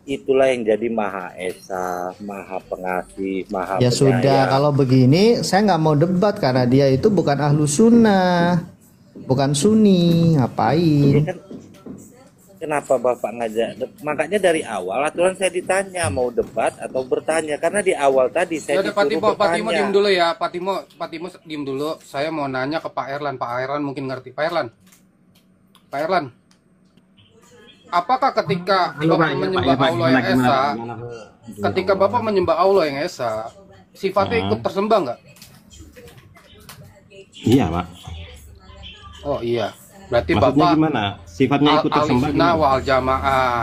Itulah yang jadi Maha Esa, Maha Pengasih, Maha Ya sudah, Penyayang. kalau begini saya nggak mau debat karena dia itu bukan Ahlussunnah, bukan Sunni. Ya Ngapain? kan, kenapa Bapak ngajak? Makanya dari awal aturan saya ditanya mau debat atau bertanya, karena di awal tadi saya Ya udah Pak disuruh Timo diem dulu ya. Pak Timo diem dulu. Saya mau nanya ke Pak Erlan. Pak Erlan mungkin ngerti. Pak Erlan. apakah ketika Halo, Bapak Pak. Iya, menyembah Pak. Allah yang Gimana, esa, gimana? ketika Bapak menyembah Allah yang esa, sifatnya ikut tersembah nggak? Iya, Pak. Oh iya, berarti Maksudnya Bapak gimana? Sifatnya ikut tersembah Ahlussunnah gimana? wal Jamaah,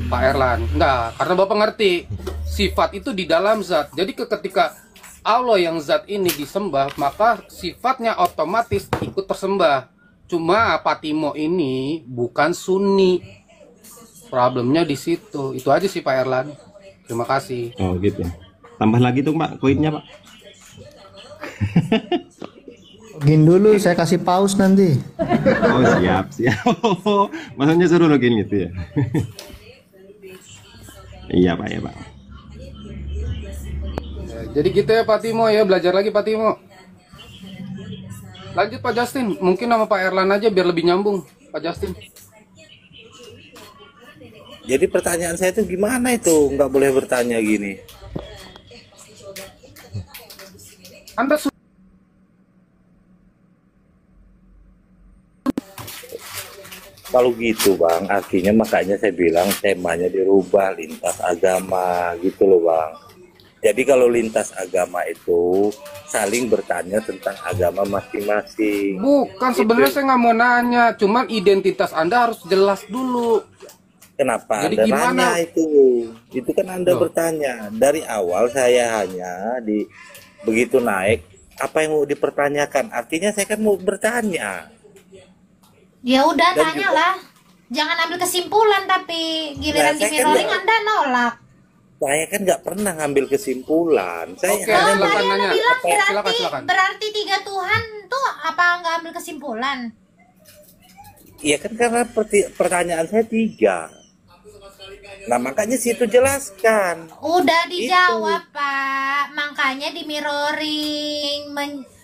Pak Erlan. Enggak, karena Bapak ngerti sifat itu di dalam zat. Jadi ketika Allah yang zat ini disembah, maka sifatnya otomatis ikut tersembah. Cuma Pak Timo ini bukan Sunni. Problemnya di situ. Itu aja sih Pak Erlan. Terima kasih. Oh gitu. Tambah lagi tuh Pak, koinnya Pak. Login dulu, saya kasih pause nanti. Oh siap. Maksudnya suruh login gitu ya. Iya Pak, ya Pak. Ya, jadi gitu ya Pak Timo ya, belajar lagi Pak Timo. Lanjut Pak Justin, mungkin nama Pak Erlan aja biar lebih nyambung Pak Justin. Jadi pertanyaan saya itu gimana itu? Nggak boleh bertanya gini. Anda Kalau gitu Bang, artinya makanya saya bilang temanya dirubah, lintas agama gitu loh Bang. Jadi kalau lintas agama itu saling bertanya tentang agama masing-masing. bukan, sebenarnya saya nggak mau nanya, cuman identitas Anda harus jelas dulu. Kenapa Jadi Anda gimana? nanya itu? Itu kan Anda bertanya. Dari awal saya hanya begitu naik, apa yang mau dipertanyakan? Artinya saya kan mau bertanya. Ya udah, Dan tanyalah. Jangan ambil kesimpulan, tapi giliran Nah, di saya kan mirroring nggak- Anda nolak. Saya kan nggak pernah ngambil kesimpulan. Saya Oke, hanya silakan Tadi Anda nanya. bilang Silakan, silakan. berarti 3 Tuhan tuh apa nggak ambil kesimpulan? Iya kan karena pertanyaan saya 3. Nah makanya situ jelaskan. Udah dijawab Pak, makanya di mirroring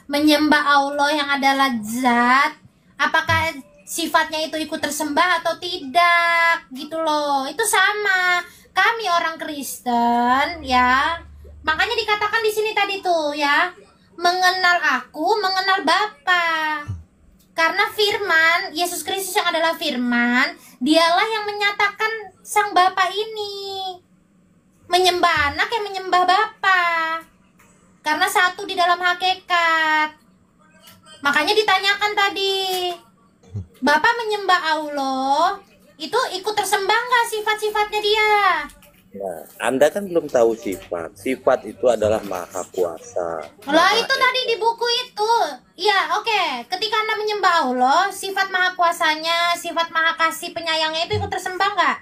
menyembah Allah yang adalah zat, apakah sifatnya itu ikut tersembah atau tidak gitu loh. Itu sama kami orang Kristen ya, makanya dikatakan di sini tadi tuh ya, mengenal aku mengenal Bapa, karena firman Yesus Kristus yang adalah firman, dialah yang menyatakan sang Bapa ini. Menyembah anak yang menyembah Bapa, karena satu di dalam hakikat. Makanya ditanyakan tadi, Bapak menyembah Allah itu ikut tersembah nggak sifat-sifatnya dia? Nah, Anda kan belum tahu sifat. Sifat itu adalah maha kuasa. Lah itu tadi di buku itu. Ya oke. Ketika Anda menyembah Allah, sifat maha kuasanya, sifat maha kasih penyayangnya itu ikut tersembah nggak?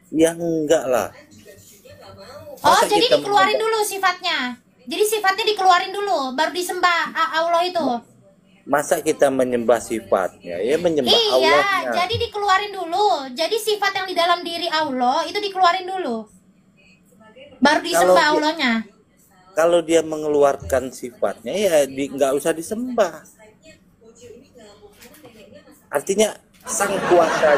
Ya enggak lah. Oh Masa jadi kita dikeluarin menyembah- dulu sifatnya. Jadi sifatnya dikeluarin dulu, baru disembah Allah itu. Masa kita menyembah sifatnya? Ya menyembah Iya, Allahnya. jadi dikeluarin dulu. Jadi sifat yang di dalam diri Allah itu dikeluarin dulu. Baru disembah Kalau dia- Allahnya. Kalau dia mengeluarkan sifatnya ya nggak usah disembah. Artinya sang kuasa,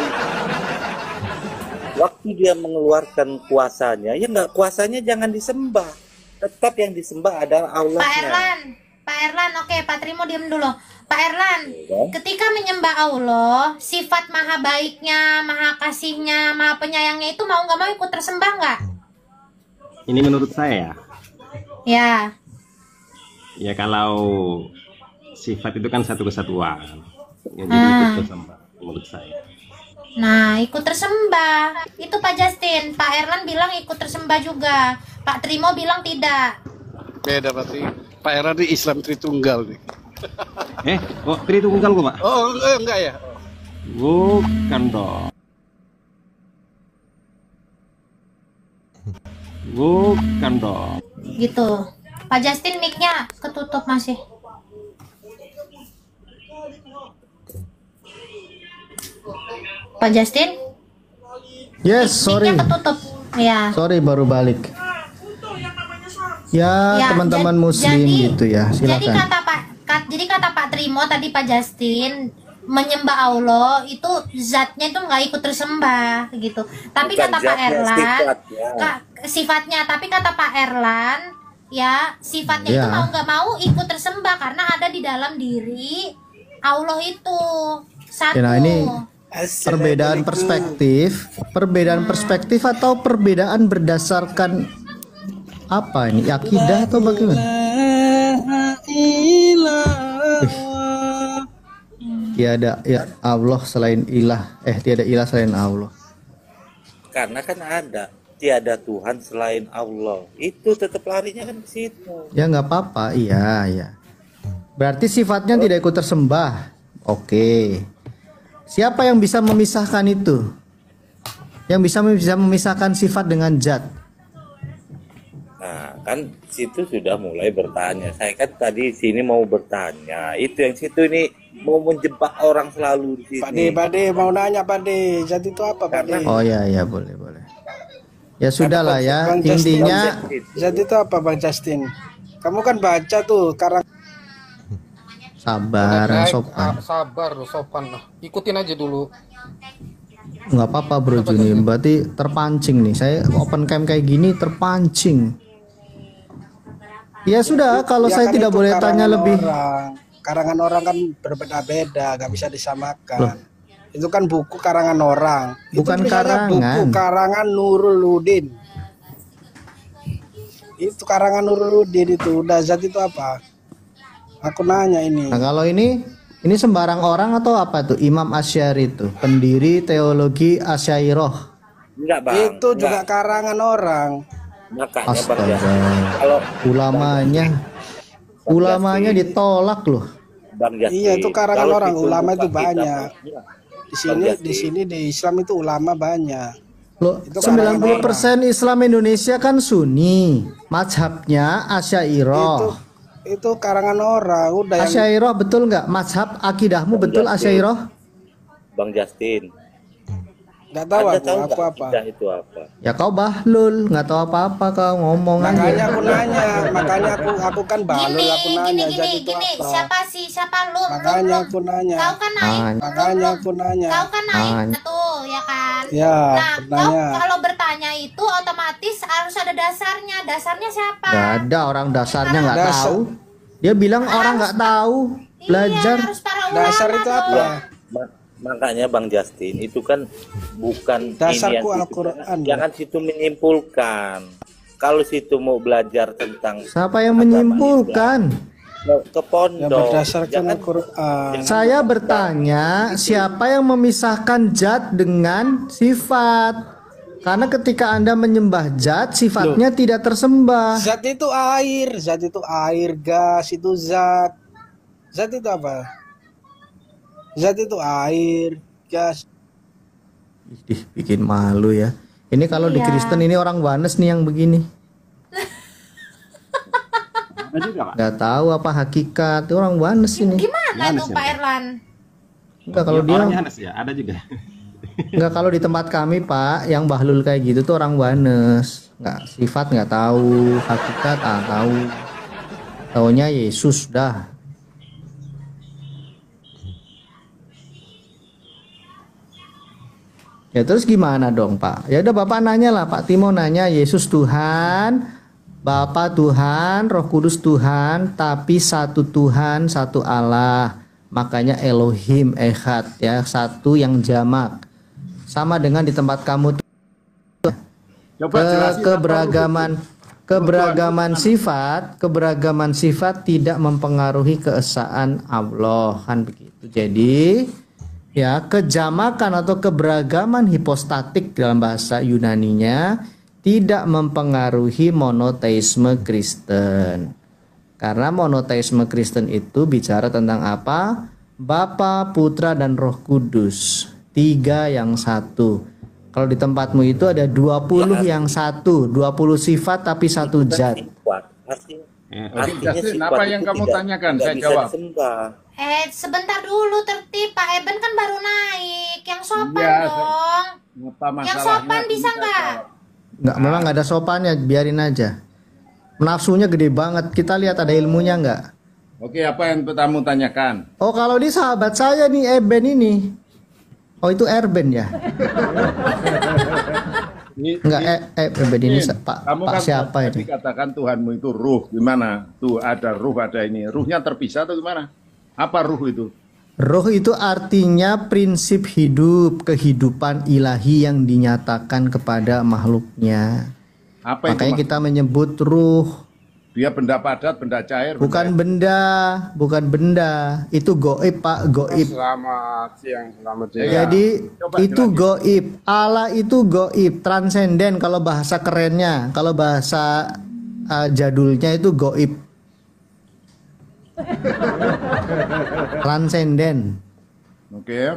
waktu dia mengeluarkan kuasanya, ya nggak, kuasanya jangan disembah. Tetap yang disembah adalah Pak Allahnya. Erlan, oke, Pak Trimo diam dulu. Pak Erlan, Ya. ketika menyembah Allah, sifat maha baiknya, maha kasihnya, maha penyayangnya itu mau nggak mau ikut tersembah nggak? Ini menurut saya Ya, ya kalau sifat itu kan satu kesatuan. Ya, jadi ikut tersembah menurut saya. nah ikut tersembah. Itu Pak Justin, Pak Erlan bilang ikut tersembah juga. Pak Trimo bilang tidak. Beda berarti. Pak Era di Islam Tritunggal nih. Kok Tritunggal kok Pak? Oh, enggak ya? Bukan dong. Bukan dong. Gitu. Pak Justin mic-nya ketutup masih. Pak Justin? Yes, sorry. Mic-nya ketutup. Ya. Sorry baru balik. Ya, Ya, teman-teman muslim gitu ya. Jadi Silakan. kata Pak Trimo tadi Pak Justin, menyembah Allah itu zatnya itu nggak ikut tersembah gitu. Tapi Bukan kata Pak zatnya, Erlan, sifatnya. sifatnya. Tapi kata Pak Erlan, ya sifatnya itu Ya. mau nggak mau ikut tersembah karena ada di dalam diri Allah itu satu. Ya, nah ini Perbedaan perspektif atau perbedaan berdasarkan apa ini? Akidah atau bagaimana? Tiada ya Allah selain ilah. Tiada ilah selain Allah. Karena kan ada tiada Tuhan selain Allah. Itu tetap larinya kan ke situ. Ya nggak apa-apa, iya. Berarti sifatnya tidak ikut tersembah. Oke. Siapa yang bisa memisahkan itu? Yang bisa memisahkan sifat dengan zat? Nah, kan situ sudah mulai bertanya. Saya kan tadi sini mau bertanya. Itu yang situ ini mau menjebak orang selalu di sini. Pak De mau nanya Pak De, zat itu apa Pak De? Oh ya, boleh. Ya sudahlah ya, intinya zat itu apa Bang Justin? Kamu kan baca tuh karang. Sabar, sopan. Sabar, sopan lah. Ikutin aja dulu. Nggak apa-apa bro Juni, berarti terpancing nih. Saya open cam kayak gini terpancing. Ya sudah, kalau Ya saya kan tidak itu boleh tanya lebih. Karangan orang kan berbeda-beda, nggak bisa disamakan. Itu kan buku karangan orang. Bukan itu karangan. Buku karangan Nurul Udin. Itu karangan Nurul Udin itu. Udah zat itu apa? Aku nanya ini. Nah kalau ini sembarang orang atau apa tuh? Imam Asy'ari itu, pendiri teologi Asy'ariyah. Enggak Bang. Itu juga karangan orang. Makanya Astaga. Kalau ulamanya ditolak loh. Bang Justin, Iya itu karangan kalau orang. Ulama itu kita, banyak. Di sini di Islam itu ulama banyak. Loh, 90% Islam Indonesia kan Sunni, mazhabnya Asy'ariyah. Itu karangan orang. Udah Asy'ariyah betul nggak? Mazhab akidahmu betul Asy'ariyah? Bang Justin. Nggak tahu Anda tahu aku apa. Itu apa? Ya kau bahlul, nggak tahu apa-apa kau ngomong Makanya aja. aku nanya, makanya aku kan bahlul, aku nanya jadi itu Gini, apa? siapa lu? Makanya aku nanya. Kau kan naik. Makanya aku nanya. Kau kan naik tuh, ya kan? Ya, Nah, bertanya. kau kalau bertanya itu otomatis harus ada dasarnya. Dasarnya siapa? Gak ada orang dasarnya nggak tahu. Dia bilang orang nggak tahu. Belajar. Dasar itu apa? Makanya Bang Justin itu kan bukan Dasarku ini yang Al-Quran. jangan situ menyimpulkan. Kalau situ mau belajar tentang Siapa yang menyimpulkan? ke pondok. Berdasarkan Al-Quran. Saya bertanya, siapa yang memisahkan zat dengan sifat? Karena ketika Anda menyembah zat, sifatnya tidak tersembah. Zat itu air, gas itu zat. Zat itu apa? Zat itu air, gas. Ih, bikin malu ya. Ini kalau di Kristen ini orang Wanes nih yang begini. Gak tahu apa hakikat orang Wanes ini. Gimana tuh Pak Erlan? Enggak kalau dia. Ya, ada juga. Enggak kalau di tempat kami Pak, yang bahlul kayak gitu tuh orang Wanes. Enggak sifat nggak tahu, hakikat tahu. Taunya Yesus dah. Ya terus gimana dong Pak? Ya udah Bapak nanya lah, Pak Timo nanya, Yesus Tuhan, Bapa Tuhan, Roh Kudus Tuhan, tapi satu Tuhan, satu Allah. Makanya Elohim Echad ya, satu yang jamak. Sama dengan di tempat kamu tuh. Keberagaman sifat tidak mempengaruhi keesaan Allah kan begitu. Jadi ya, kejamakan atau keberagaman hipostatik dalam bahasa Yunaninya tidak mempengaruhi monoteisme Kristen. Karena monoteisme Kristen itu bicara tentang apa? Bapa, Putra, dan Roh Kudus. 3 yang satu. Kalau di tempatmu itu ada 20 yang satu, 20 sifat tapi satu zat. Artinya apa yang kamu tanyakan? Saya jawab. Sebentar dulu tertib, Pak Eben kan baru naik. Yang sopan Ya, dong. Yang sopan bisa nggak? Nggak, memang nggak ada sopannya, biarin aja. Nafsunya gede banget. Kita lihat ada ilmunya nggak? Oke, apa yang kamu tanyakan? Oh, kalau di sahabat saya nih Eben ini. Oh, itu Erben ya? Enggak, Eben ini Pak Kamu kan siapa tadi ini? katakan Tuhanmu itu ruh. Gimana? Tuh ada ruh, ada ini. Ruhnya terpisah atau gimana? Apa ruh itu? Roh itu artinya prinsip hidup, kehidupan ilahi yang dinyatakan kepada makhluknya. Apa itu Makanya kita menyebut ruh. Dia benda padat, benda cair. Bukan benda, bukan benda. Itu goib, Pak, goib. Selamat siang, selamat siang. Jadi itu goib. Allah itu goib, transenden kalau bahasa kerennya. Kalau bahasa jadulnya itu goib. Transenden. Oke.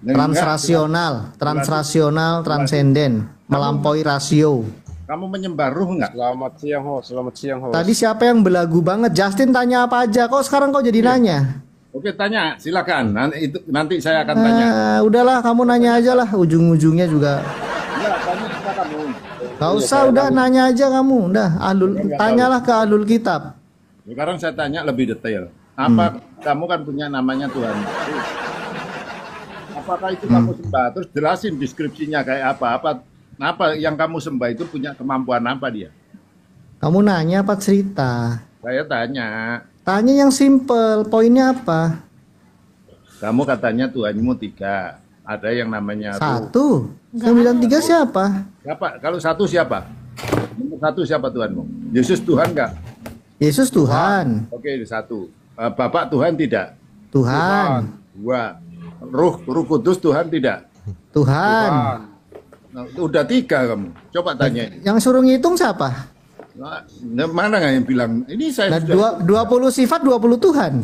Transrasional, transrasional, transenden, melampaui rasio. Kamu menyembah ruh nggak? Selamat siang, host. Selamat siang, host. Tadi siapa yang belagu banget? Justin tanya apa aja? Kok sekarang kau jadi nanya? Oke, tanya, silakan. Nanti saya akan tanya. Udahlah, kamu nanya aja lah. Ujung-ujungnya juga. Enggak, tanya kita kamu. Gak usah, udah nanya aja kamu. Udah, tanyalah ke ahlul kitab. Sekarang saya tanya lebih detail. Apa kamu kan punya namanya Tuhan? Apakah itu kamu sembah? Terus jelasin deskripsinya kayak apa? Apa yang kamu sembah itu punya kemampuan apa dia? Kamu nanya apa cerita? Saya tanya. Tanya yang simple, poinnya apa? Kamu katanya Tuhanmu 3. Ada yang namanya Satu. 93 siapa? Siapa? Kalau 1 siapa? Nomor 1 siapa Tuhanmu? Yesus Tuhan nggak? Yesus Tuhan. Oke, 1. Bapak Tuhan tidak? Tuhan. 2. Ruh Kudus Tuhan tidak? Tuhan. Nah, udah 3 kamu. Coba tanya. Yang suruh ngitung siapa? Nah, mana nggak yang bilang? Ini saya Nah, 20 sifat, 20 Tuhan.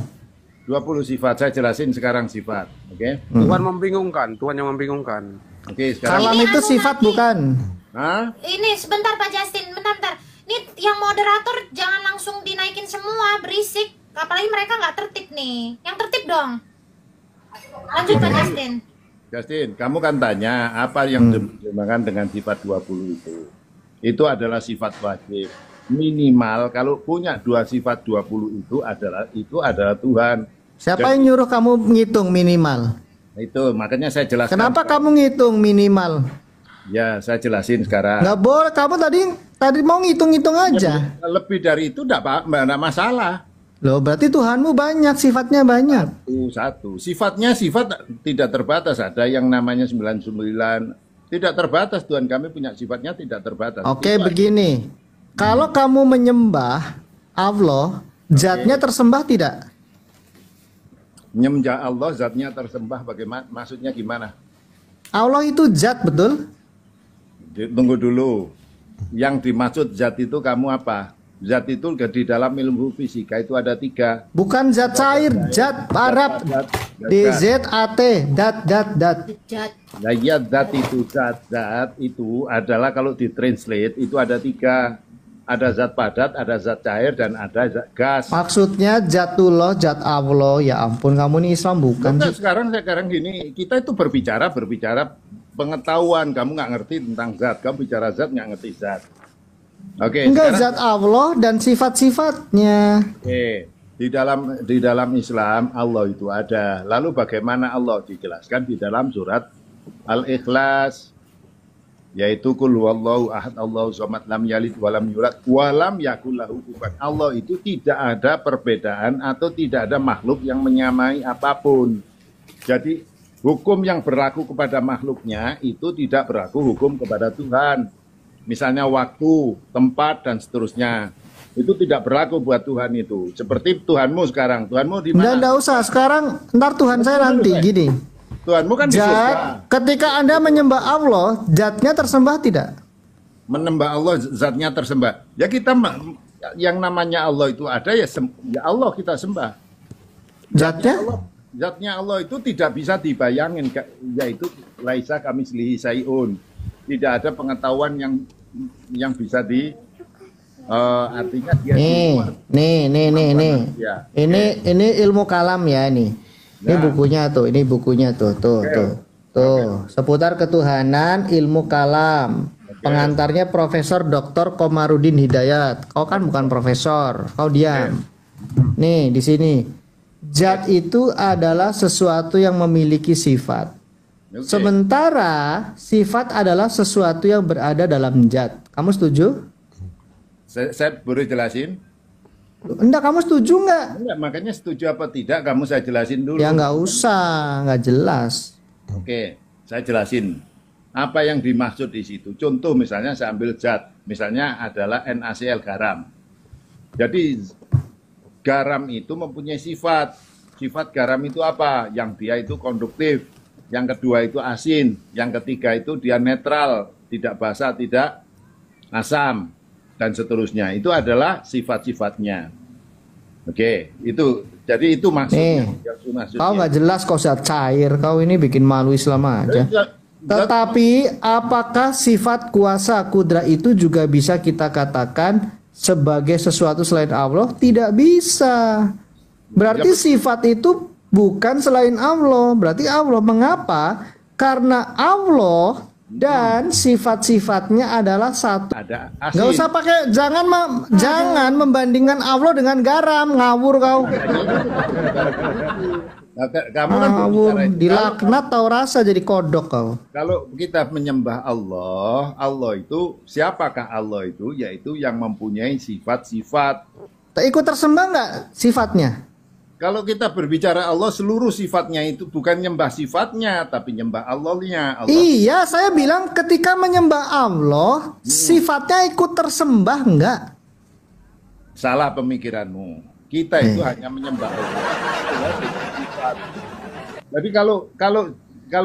20 sifat. Saya jelasin sekarang sifat. Oke. Tuhan membingungkan. Tuhan yang membingungkan. Oke, sekarang. Kalam itu sifat bukan? Hah? Ini sebentar Pak Justin, bentar. Ini yang moderator jangan langsung dinaikin semua, berisik. Apalagi mereka nggak tertib nih. Yang tertib dong. Lanjut Pak Justin. Justin, kamu kan tanya apa yang dimaksudkan dengan sifat 20 itu. Itu adalah sifat wajib. Minimal kalau punya 2 sifat 20 itu adalah Tuhan. Siapa yang nyuruh kamu ngitung minimal? Itu makanya saya jelaskan. Kenapa kamu ngitung minimal? Ya, saya jelasin sekarang. Nggak boleh, kamu tadi mau ngitung-ngitung aja. Lebih dari itu enggak masalah. Loh, berarti Tuhanmu banyak, sifatnya banyak. Satu. Sifat tidak terbatas. Ada yang namanya 99. Tidak terbatas, Tuhan kami punya sifatnya tidak terbatas. Oke, begini. Kalau kamu menyembah Allah, zatnya tersembah tidak? Menyembah Allah, zatnya tersembah bagaimana? Maksudnya gimana? Allah itu zat, betul? Tunggu dulu. Yang dimaksud zat itu kamu apa? Zat itu di dalam ilmu fisika itu ada 3. Bukan zat cair, zat Arab. DZAT, dat. Nah, ya, zat itu adalah kalau ditranslate itu ada 3. Ada zat padat, ada zat cair, dan ada zat gas. Maksudnya zatullah, zat Allah. Ya ampun, kamu ini Islam bukan? Sekarang gini, kita itu berbicara pengetahuan. Kamu nggak ngerti tentang zat, kamu bicara zat nggak ngerti zat. Oke. Enggak, zat Allah dan sifat-sifatnya. Oke. Di dalam Islam Allah itu ada. Lalu bagaimana Allah dijelaskan di dalam surat Al-Ikhlas, yaitu qul huwallahu ahad Allahu samad lam yalid walam yulad walam yakul lahu kufuwan. Allah itu tidak ada perbedaan atau tidak ada makhluk yang menyamai apapun. Jadi hukum yang berlaku kepada makhluknya itu tidak berlaku hukum kepada Tuhan. Misalnya waktu, tempat, dan seterusnya. Itu tidak berlaku buat Tuhan itu. Seperti Tuhanmu sekarang. Tuhanmu di mana? Nggak usah. Sekarang, ntar Tuhan saya nanti. Gini. Tuhanmu kan di surga. Ketika Anda menyembah Allah, zatnya tersembah tidak? Menyembah Allah, zatnya tersembah. Ya kita, yang namanya Allah itu ada, ya Allah kita sembah. Zatnya Allah itu tidak bisa dibayangin. Yaitu laisa kamitslihi syai'un. Tidak ada pengetahuan yang bisa artinya dia nih. Ya. Ini ilmu kalam ya nih. Ini bukunya tuh. Seputar ketuhanan ilmu kalam. Pengantarnya Profesor Dr. Komarudin Hidayat. Kau kan bukan profesor, kau diam. Nih di sini. Zat itu adalah sesuatu yang memiliki sifat. Sementara sifat adalah sesuatu yang berada dalam zat. Kamu setuju? Saya boleh jelasin? Enggak, kamu setuju nggak? Enggak, makanya setuju apa tidak kamu saya jelasin dulu. Ya nggak usah, nggak jelas. Oke, saya jelasin. Apa yang dimaksud di situ? Contoh misalnya saya ambil zat, misalnya adalah NaCl garam. Jadi garam itu mempunyai sifat. Sifat garam itu apa? Yang dia itu konduktif. Yang kedua itu asin. Yang ketiga itu dia netral, tidak basa, tidak asam, dan seterusnya. Itu adalah sifat-sifatnya. Oke, itu jadi itu maksudnya. Nih, kau nggak jelas, kau zat cair. Kau ini bikin malu Islam aja. Tetapi apakah sifat kuasa kudrat itu juga bisa kita katakan sebagai sesuatu selain Allah? Tidak bisa. Berarti sifat itu bukan selain Allah. Berarti Allah. Mengapa? Karena Allah dan sifat-sifatnya adalah satu. Gak usah pakai, jangan membandingkan Allah dengan garam. Ngawur kau. Kamu kan ngawur, dilaknat tahu rasa jadi kodok kau. Kalau kita menyembah Allah, Allah itu siapakah Allah itu? Yaitu yang mempunyai sifat-sifat. Tak ikut tersembah nggak sifatnya? Kalau kita berbicara Allah, seluruh sifatnya itu bukan nyembah sifatnya, tapi nyembah Allahnya. Allah. Iya, saya bilang ketika menyembah Allah, sifatnya ikut tersembah nggak? Salah pemikiranmu. Kita itu hanya menyembah Allah. Jadi kalau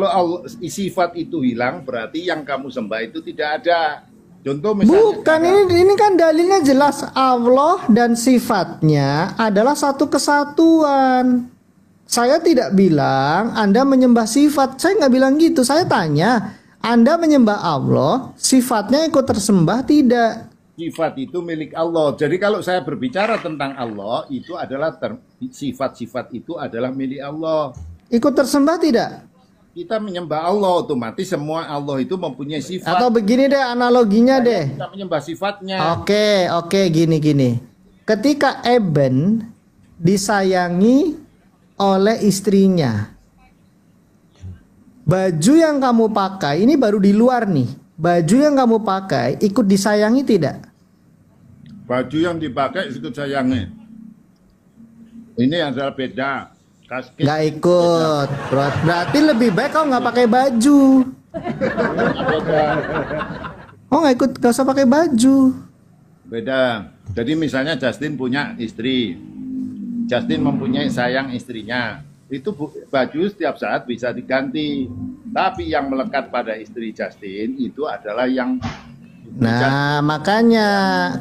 Allah, sifat itu hilang, berarti yang kamu sembah itu tidak ada. Contoh misalnya. Bukan, ini kan dalilnya jelas, Allah dan sifatnya adalah satu kesatuan. Saya tidak bilang Anda menyembah sifat, saya nggak bilang gitu. Saya tanya, Anda menyembah Allah, sifatnya ikut tersembah tidak? Sifat itu milik Allah. Jadi kalau saya berbicara tentang Allah, itu adalah sifat-sifat itu adalah milik Allah. Ikut tersembah tidak? Kita menyembah Allah, otomatis semua Allah itu mempunyai sifat. Atau begini deh analoginya deh. Kita menyembah sifatnya. Oke, gini. Ketika Eben disayangi oleh istrinya, baju yang kamu pakai, ini baru di luar nih. Baju yang kamu pakai ikut disayangi tidak? Baju yang dipakai ikut sayangi. Ini adalah beda. Kasket nggak ikut. Berarti lebih baik kau nggak pakai baju. Oh nggak ikut, nggak usah pakai baju. Beda. Jadi misalnya Justin punya istri. Justin mempunyai sayang istrinya. Itu baju setiap saat bisa diganti. Tapi yang melekat pada istri Justin itu adalah yang... Nah, makanya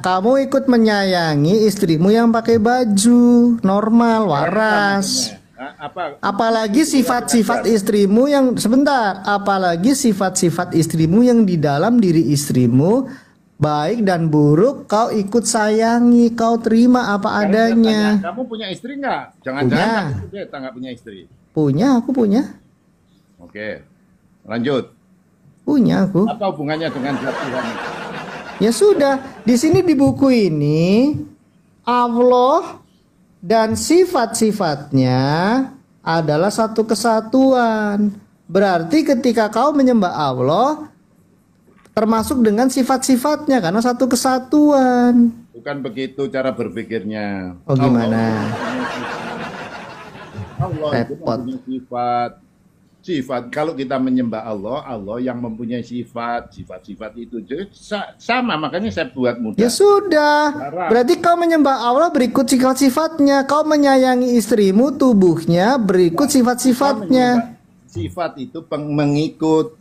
kamu ikut menyayangi istrimu yang pakai baju normal, waras. Apalagi sifat-sifat istrimu yang apalagi sifat-sifat istrimu yang di dalam diri istrimu baik dan buruk kau ikut sayangi, kau terima apa adanya. Kamu punya istri nggak? Jangan-jangan kita nggak punya istri. Punya, aku punya. Oke, lanjut. Punya aku. Apa hubungannya dengan zat Tuhan? Ya sudah, di sini di buku ini Allah dan sifat-sifatnya adalah satu kesatuan. Berarti ketika kau menyembah Allah termasuk dengan sifat-sifatnya karena satu kesatuan. Bukan begitu cara berpikirnya. Oh gimana? Allah itu mempunyai sifat. Kalau kita menyembah Allah, Allah yang mempunyai sifat-sifat itu. Jadi sama, makanya saya buat mudah. Ya sudah. Berarti kau menyembah Allah berikut sifat-sifatnya. Kau menyayangi istrimu, tubuhnya berikut sifat-sifatnya. Sifat itu mengikut.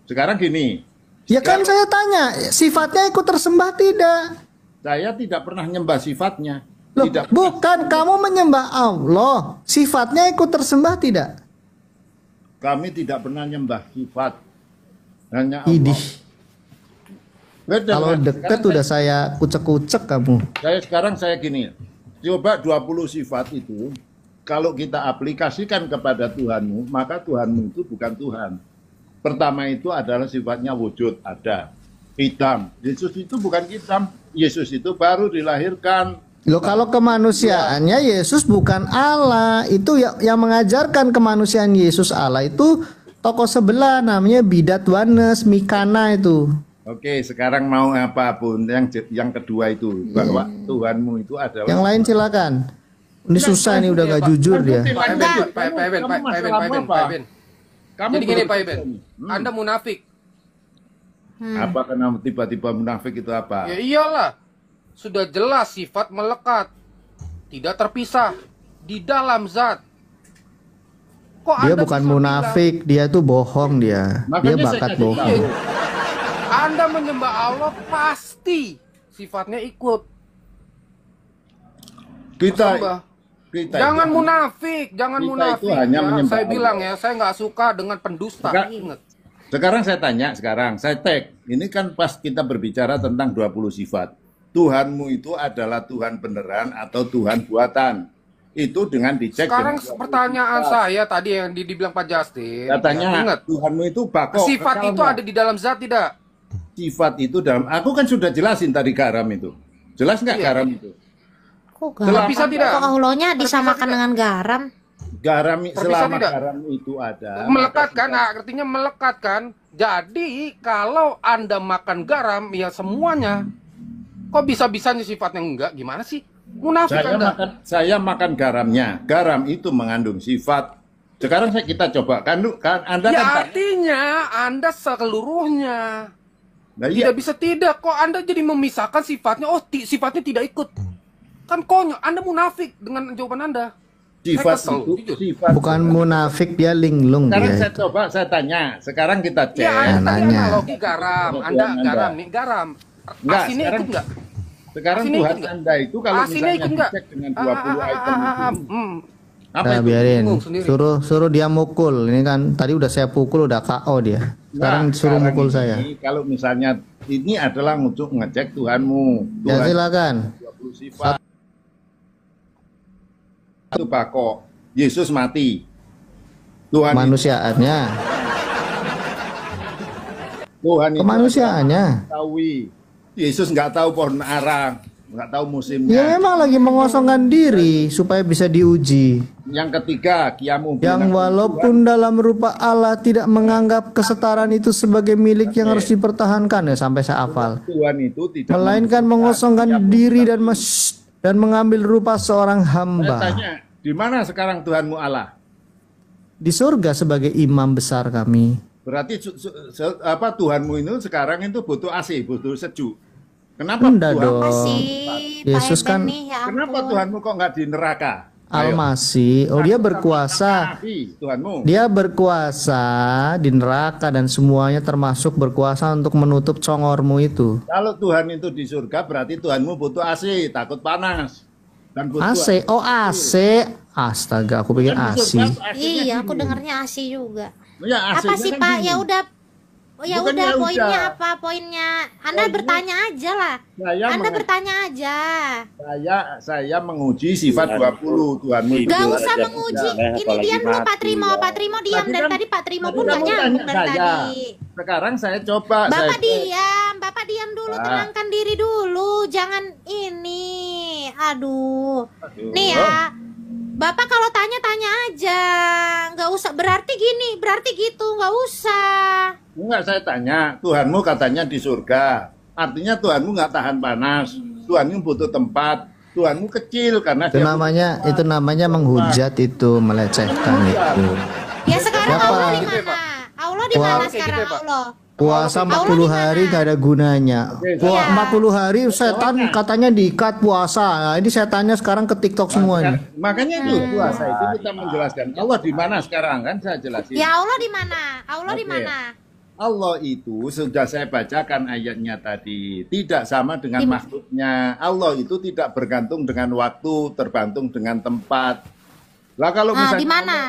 Sekarang gini. Ya kan saya tanya, sifatnya ikut tersembah tidak? Saya tidak pernah nyembah sifatnya. Loh, bukan, kamu menyembah Allah, sifatnya ikut tersembah tidak? Kami tidak pernah nyembah sifat. Hanya Allah. Kalau deket udah saya kucek-kucek kamu. Saya gini. Coba 20 sifat itu kalau kita aplikasikan kepada Tuhanmu, maka Tuhanmu itu bukan Tuhan. Pertama itu adalah sifatnya wujud, ada. Hitam. Yesus itu bukan hitam. Yesus itu baru dilahirkan. Loh, kalau kemanusiaannya Yesus bukan Allah. Itu yang mengajarkan kemanusiaan Yesus Allah itu tokoh sebelah namanya Bidat Wanes Mikana itu. Oke, sekarang mau apapun yang kedua itu bahwa Tuhanmu itu adalah. Yang lain silakan. Ini susah nih, udah gak jujur dia. Pak Eben. Jadi gini Pak Eben, Anda munafik. Apa karena tiba-tiba munafik itu apa? Ya iyalah, sudah jelas sifat melekat, tidak terpisah di dalam zat. Kok Dia Anda bukan bisa munafik, dia tuh bohong dia. Dia Makanya saya bakat kasih bohong. tahu. Anda menyembah Allah pasti sifatnya ikut. Kita Jangan itu- munafik, jangan kita munafik. itu hanya Ya. menyembah Saya Allah. bilang ya, saya nggak suka dengan pendusta. Ingat. Sekarang saya tanya, saya tag. Ini kan pas kita berbicara tentang 20 sifat. Tuhanmu itu adalah Tuhan beneran atau Tuhan buatan. Itu dengan dicek. Sekarang dengan 20 pertanyaan sifat. saya tadi yang dibilang Pak Justin. Katanya ya, ingat, Tuhanmu itu bako. sifat kekal itu nggak? ada di dalam zat tidak? Sifat itu dalam. Aku kan sudah jelasin tadi garam itu. Jelas nggak Iya. garam itu? Kok Terpisah tidak? Kok Allahnya disamakan dengan garam? Garam Terpisah selama tidak? garam itu ada. Melekat kan, artinya melekat kan. Jadi kalau Anda makan garam ya semuanya. Kok bisa-bisanya sifatnya enggak? Gimana sih? Munafik Anda. Saya makan garamnya. Garam itu mengandung sifat. Sekarang kita coba kan Anda Ya kan artinya Anda seluruhnya. Nah, iya. Tidak bisa tidak. Kok Anda jadi memisahkan sifatnya? Oh, sifatnya tidak ikut. Kan konyol. Anda munafik dengan jawaban Anda. sifat Saya kesel, itu jujur. sifat. Bukan munafik, dia linglung Sekarang dia. saya coba saya tanya. Sekarang kita cek. Ya, Anda tadi nanya. analogi garam. Anda garam nih, garam. Enggak, Asinnya sekarang- ikut enggak? Sekarang Asinnya Tuhan ikut nggak? Anda itu kalau Asinnya misalnya ikut nggak? dicek dengan 20 item itu. Apa Nah, itu? biarin. Bingung sendiri. Suruh dia mukul. Ini kan tadi udah saya pukul, udah KO dia. Sekarang Nah, suruh sekarang mukul ini, saya. Kalau misalnya ini adalah untuk ngecek Tuhanmu. Ya Tuhan silakan. 20 sifat. Itu bako. Yesus mati. Tuhan Kemanusiaannya. Tuhan itu Kemanusiaannya. tahu. Yesus nggak tahu pohon ara, nggak tahu Ya musimnya. memang lagi mengosongkan diri supaya bisa diuji. Yang ketiga, kiamu Yang walaupun dalam rupa Allah tidak menganggap kesetaraan itu sebagai milik yang harus dipertahankan, ya sampai saya hafal. Tuhan itu tidak. Melainkan mengosongkan diri dan mengambil rupa seorang Saya hamba. tanya, di mana sekarang Tuhanmu Allah? Di surga sebagai imam besar kami. Berarti apa Tuhanmu itu sekarang itu butuh AC, butuh sejuk. Kenapa Enggak Tuhan? dong. Yesus kan Kenapa Tuhanmu kok nggak di neraka? Al-Masih. Oh, dia berkuasa. Nabi, Tuhanmu. Dia berkuasa di neraka dan semuanya termasuk berkuasa untuk menutup congormu itu. Kalau Tuhan itu di surga berarti Tuhanmu butuh AC, takut panas. Dan butuh AC. Oh, AC. Astaga, aku pikir Kan di AC. surga Iya, aku dengarnya ASI juga. Ya, Apa AC-nya sih kan Pak? gini. Ya udah. Ya Bukan udah ya poinnya udah. apa? Poinnya Anda Poinnya- bertanya aja lah. Saya Anda meng- bertanya aja. Saya menguji sifat 20 Tuhanmu itu. Gak usah menguji. Ini diam dulu Pak Trimo. Pak Trimo diam. Tadi Dari kan- tadi Pak Trimo tadi pun gak kamu nyambung tanya dari saya. tadi. Sekarang saya coba. Bapak saya- diam. Bapak diam dulu. Pak. Tenangkan diri dulu. Jangan ini. Aduh. Nih ya. Bapak kalau tanya-tanya aja. Gak usah. Berarti gini. Berarti gitu. Gak usah. Enggak, saya tanya. Tuhanmu katanya di surga. Artinya Tuhanmu nggak tahan panas. Tuhanmu butuh tempat. Tuhanmu kecil karena Itu namanya menghujat itu, melecehkan itu. Ya sekarang Bapak. Allah di mana? Allah di mana sekarang Allah? Puasa 40 hari gak ada gunanya. 40 hari setan katanya diikat puasa. Nah, ini setannya sekarang ke TikTok semua nih. Makanya itu puasa itu kita menjelaskan Allah di mana sekarang kan saya jelasin. Ya Allah di mana? Allah di Oke. mana? Allah itu sudah saya bacakan ayatnya tadi, tidak sama dengan makhluknya. Allah itu tidak bergantung dengan waktu, tergantung dengan tempat. Lah kalau Nah, misalnya di mana?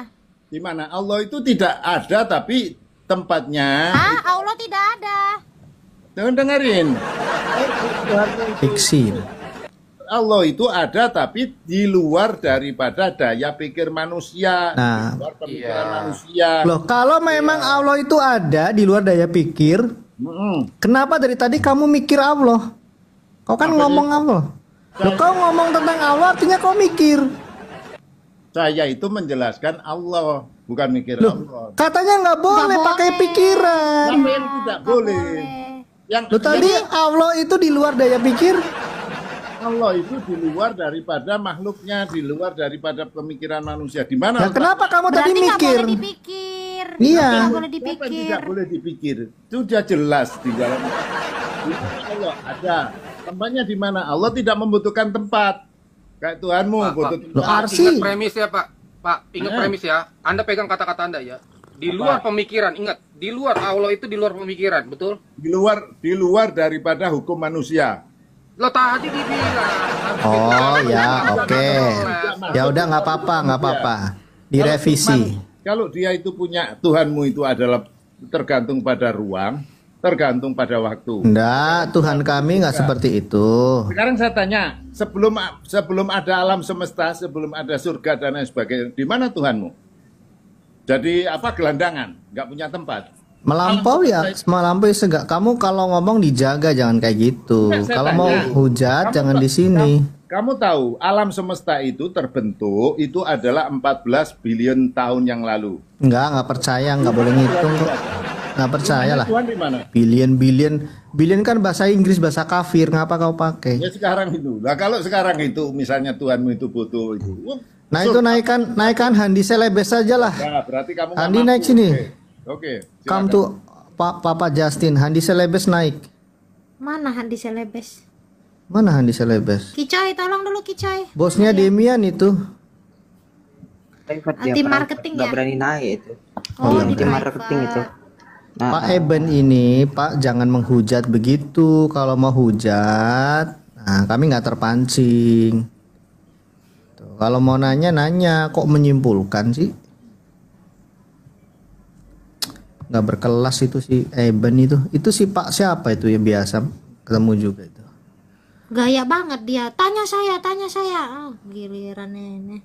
di mana Allah itu tidak ada tapi tempatnya. Ah, Allah tidak ada. Dengerin. Fiksi. Allah itu ada tapi di luar daripada daya pikir manusia, Nah. di luar pemikiran manusia. Loh, kalau memang Allah itu ada di luar daya pikir, kenapa dari tadi kamu mikir Allah? Kau kan ngomong Allah. Loh, kau ngomong tentang Allah artinya kau mikir. Saya itu menjelaskan Allah, bukan mikir Loh, Allah. katanya nggak boleh pakai pikiran. Siapa yang tidak boleh? Lu tadi Allah itu di luar daya pikir. Allah itu di luar daripada makhluknya, di luar daripada pemikiran manusia. Di mana? Ya kenapa kamu tadi Berarti nggak mikir? boleh dipikir. Iya. Nggak boleh Apa dipikir. tidak boleh dipikir? Sudah jelas di dalam Allah ada. Tempatnya di mana? Allah tidak membutuhkan tempat. Kayak Tuhanmu butuh tempat. Ingat premis ya Pak. Pak, ingat Ya. premis ya. Anda pegang kata-kata Anda ya. Di luar pemikiran, ingat. Di luar Allah itu di luar pemikiran, betul? Di luar daripada hukum manusia. Lo tadi dibilang. Oh ya, oke. Ya udah nggak apa-apa. Direvisi. Kalau dia itu punya Tuhanmu itu adalah tergantung pada ruang, tergantung pada waktu. Enggak, Tuhan kami nggak seperti itu. Sekarang saya tanya, sebelum ada alam semesta, sebelum ada surga dan lain sebagainya, di mana Tuhanmu? Jadi apa gelandangan, nggak punya tempat. Melampaui segak. Kamu kalau ngomong dijaga, jangan kayak gitu. Enggak, saya Kalau tanya. mau hujat jangan di sini. Kamu tahu alam semesta itu terbentuk itu adalah 14 billion tahun yang lalu. Nggak percaya, nggak boleh ngitung kok. Nggak percaya lah. Tuhan di mana? Billion kan bahasa Inggris, bahasa kafir. Ngapa kau pakai? Ya sekarang itu. Nah kalau sekarang itu misalnya Tuhanmu itu butuh itu. Nah itu naikkan Handi Selebes saja lah. Ya berarti kamu nggak Handi mampu. naik sini. Oke. Kamu tuh Papa Justin, Handi Selebes naik. Mana Handi Selebes? Mana Handi Selebes? Kicai, tolong dulu Kicai. Bosnya Demian itu. Anti marketing ya. Nggak berani naik itu. Oh, Anti di marketing itu. Pak Eben ini, Pak jangan menghujat begitu. Kalau mau hujat, nah kami nggak terpancing. Tuh, kalau mau nanya, kok menyimpulkan sih? Nggak berkelas itu si Eben itu. Itu si Pak siapa itu yang biasa ketemu juga itu. Gaya banget dia. Tanya saya. Oh, giliran ini.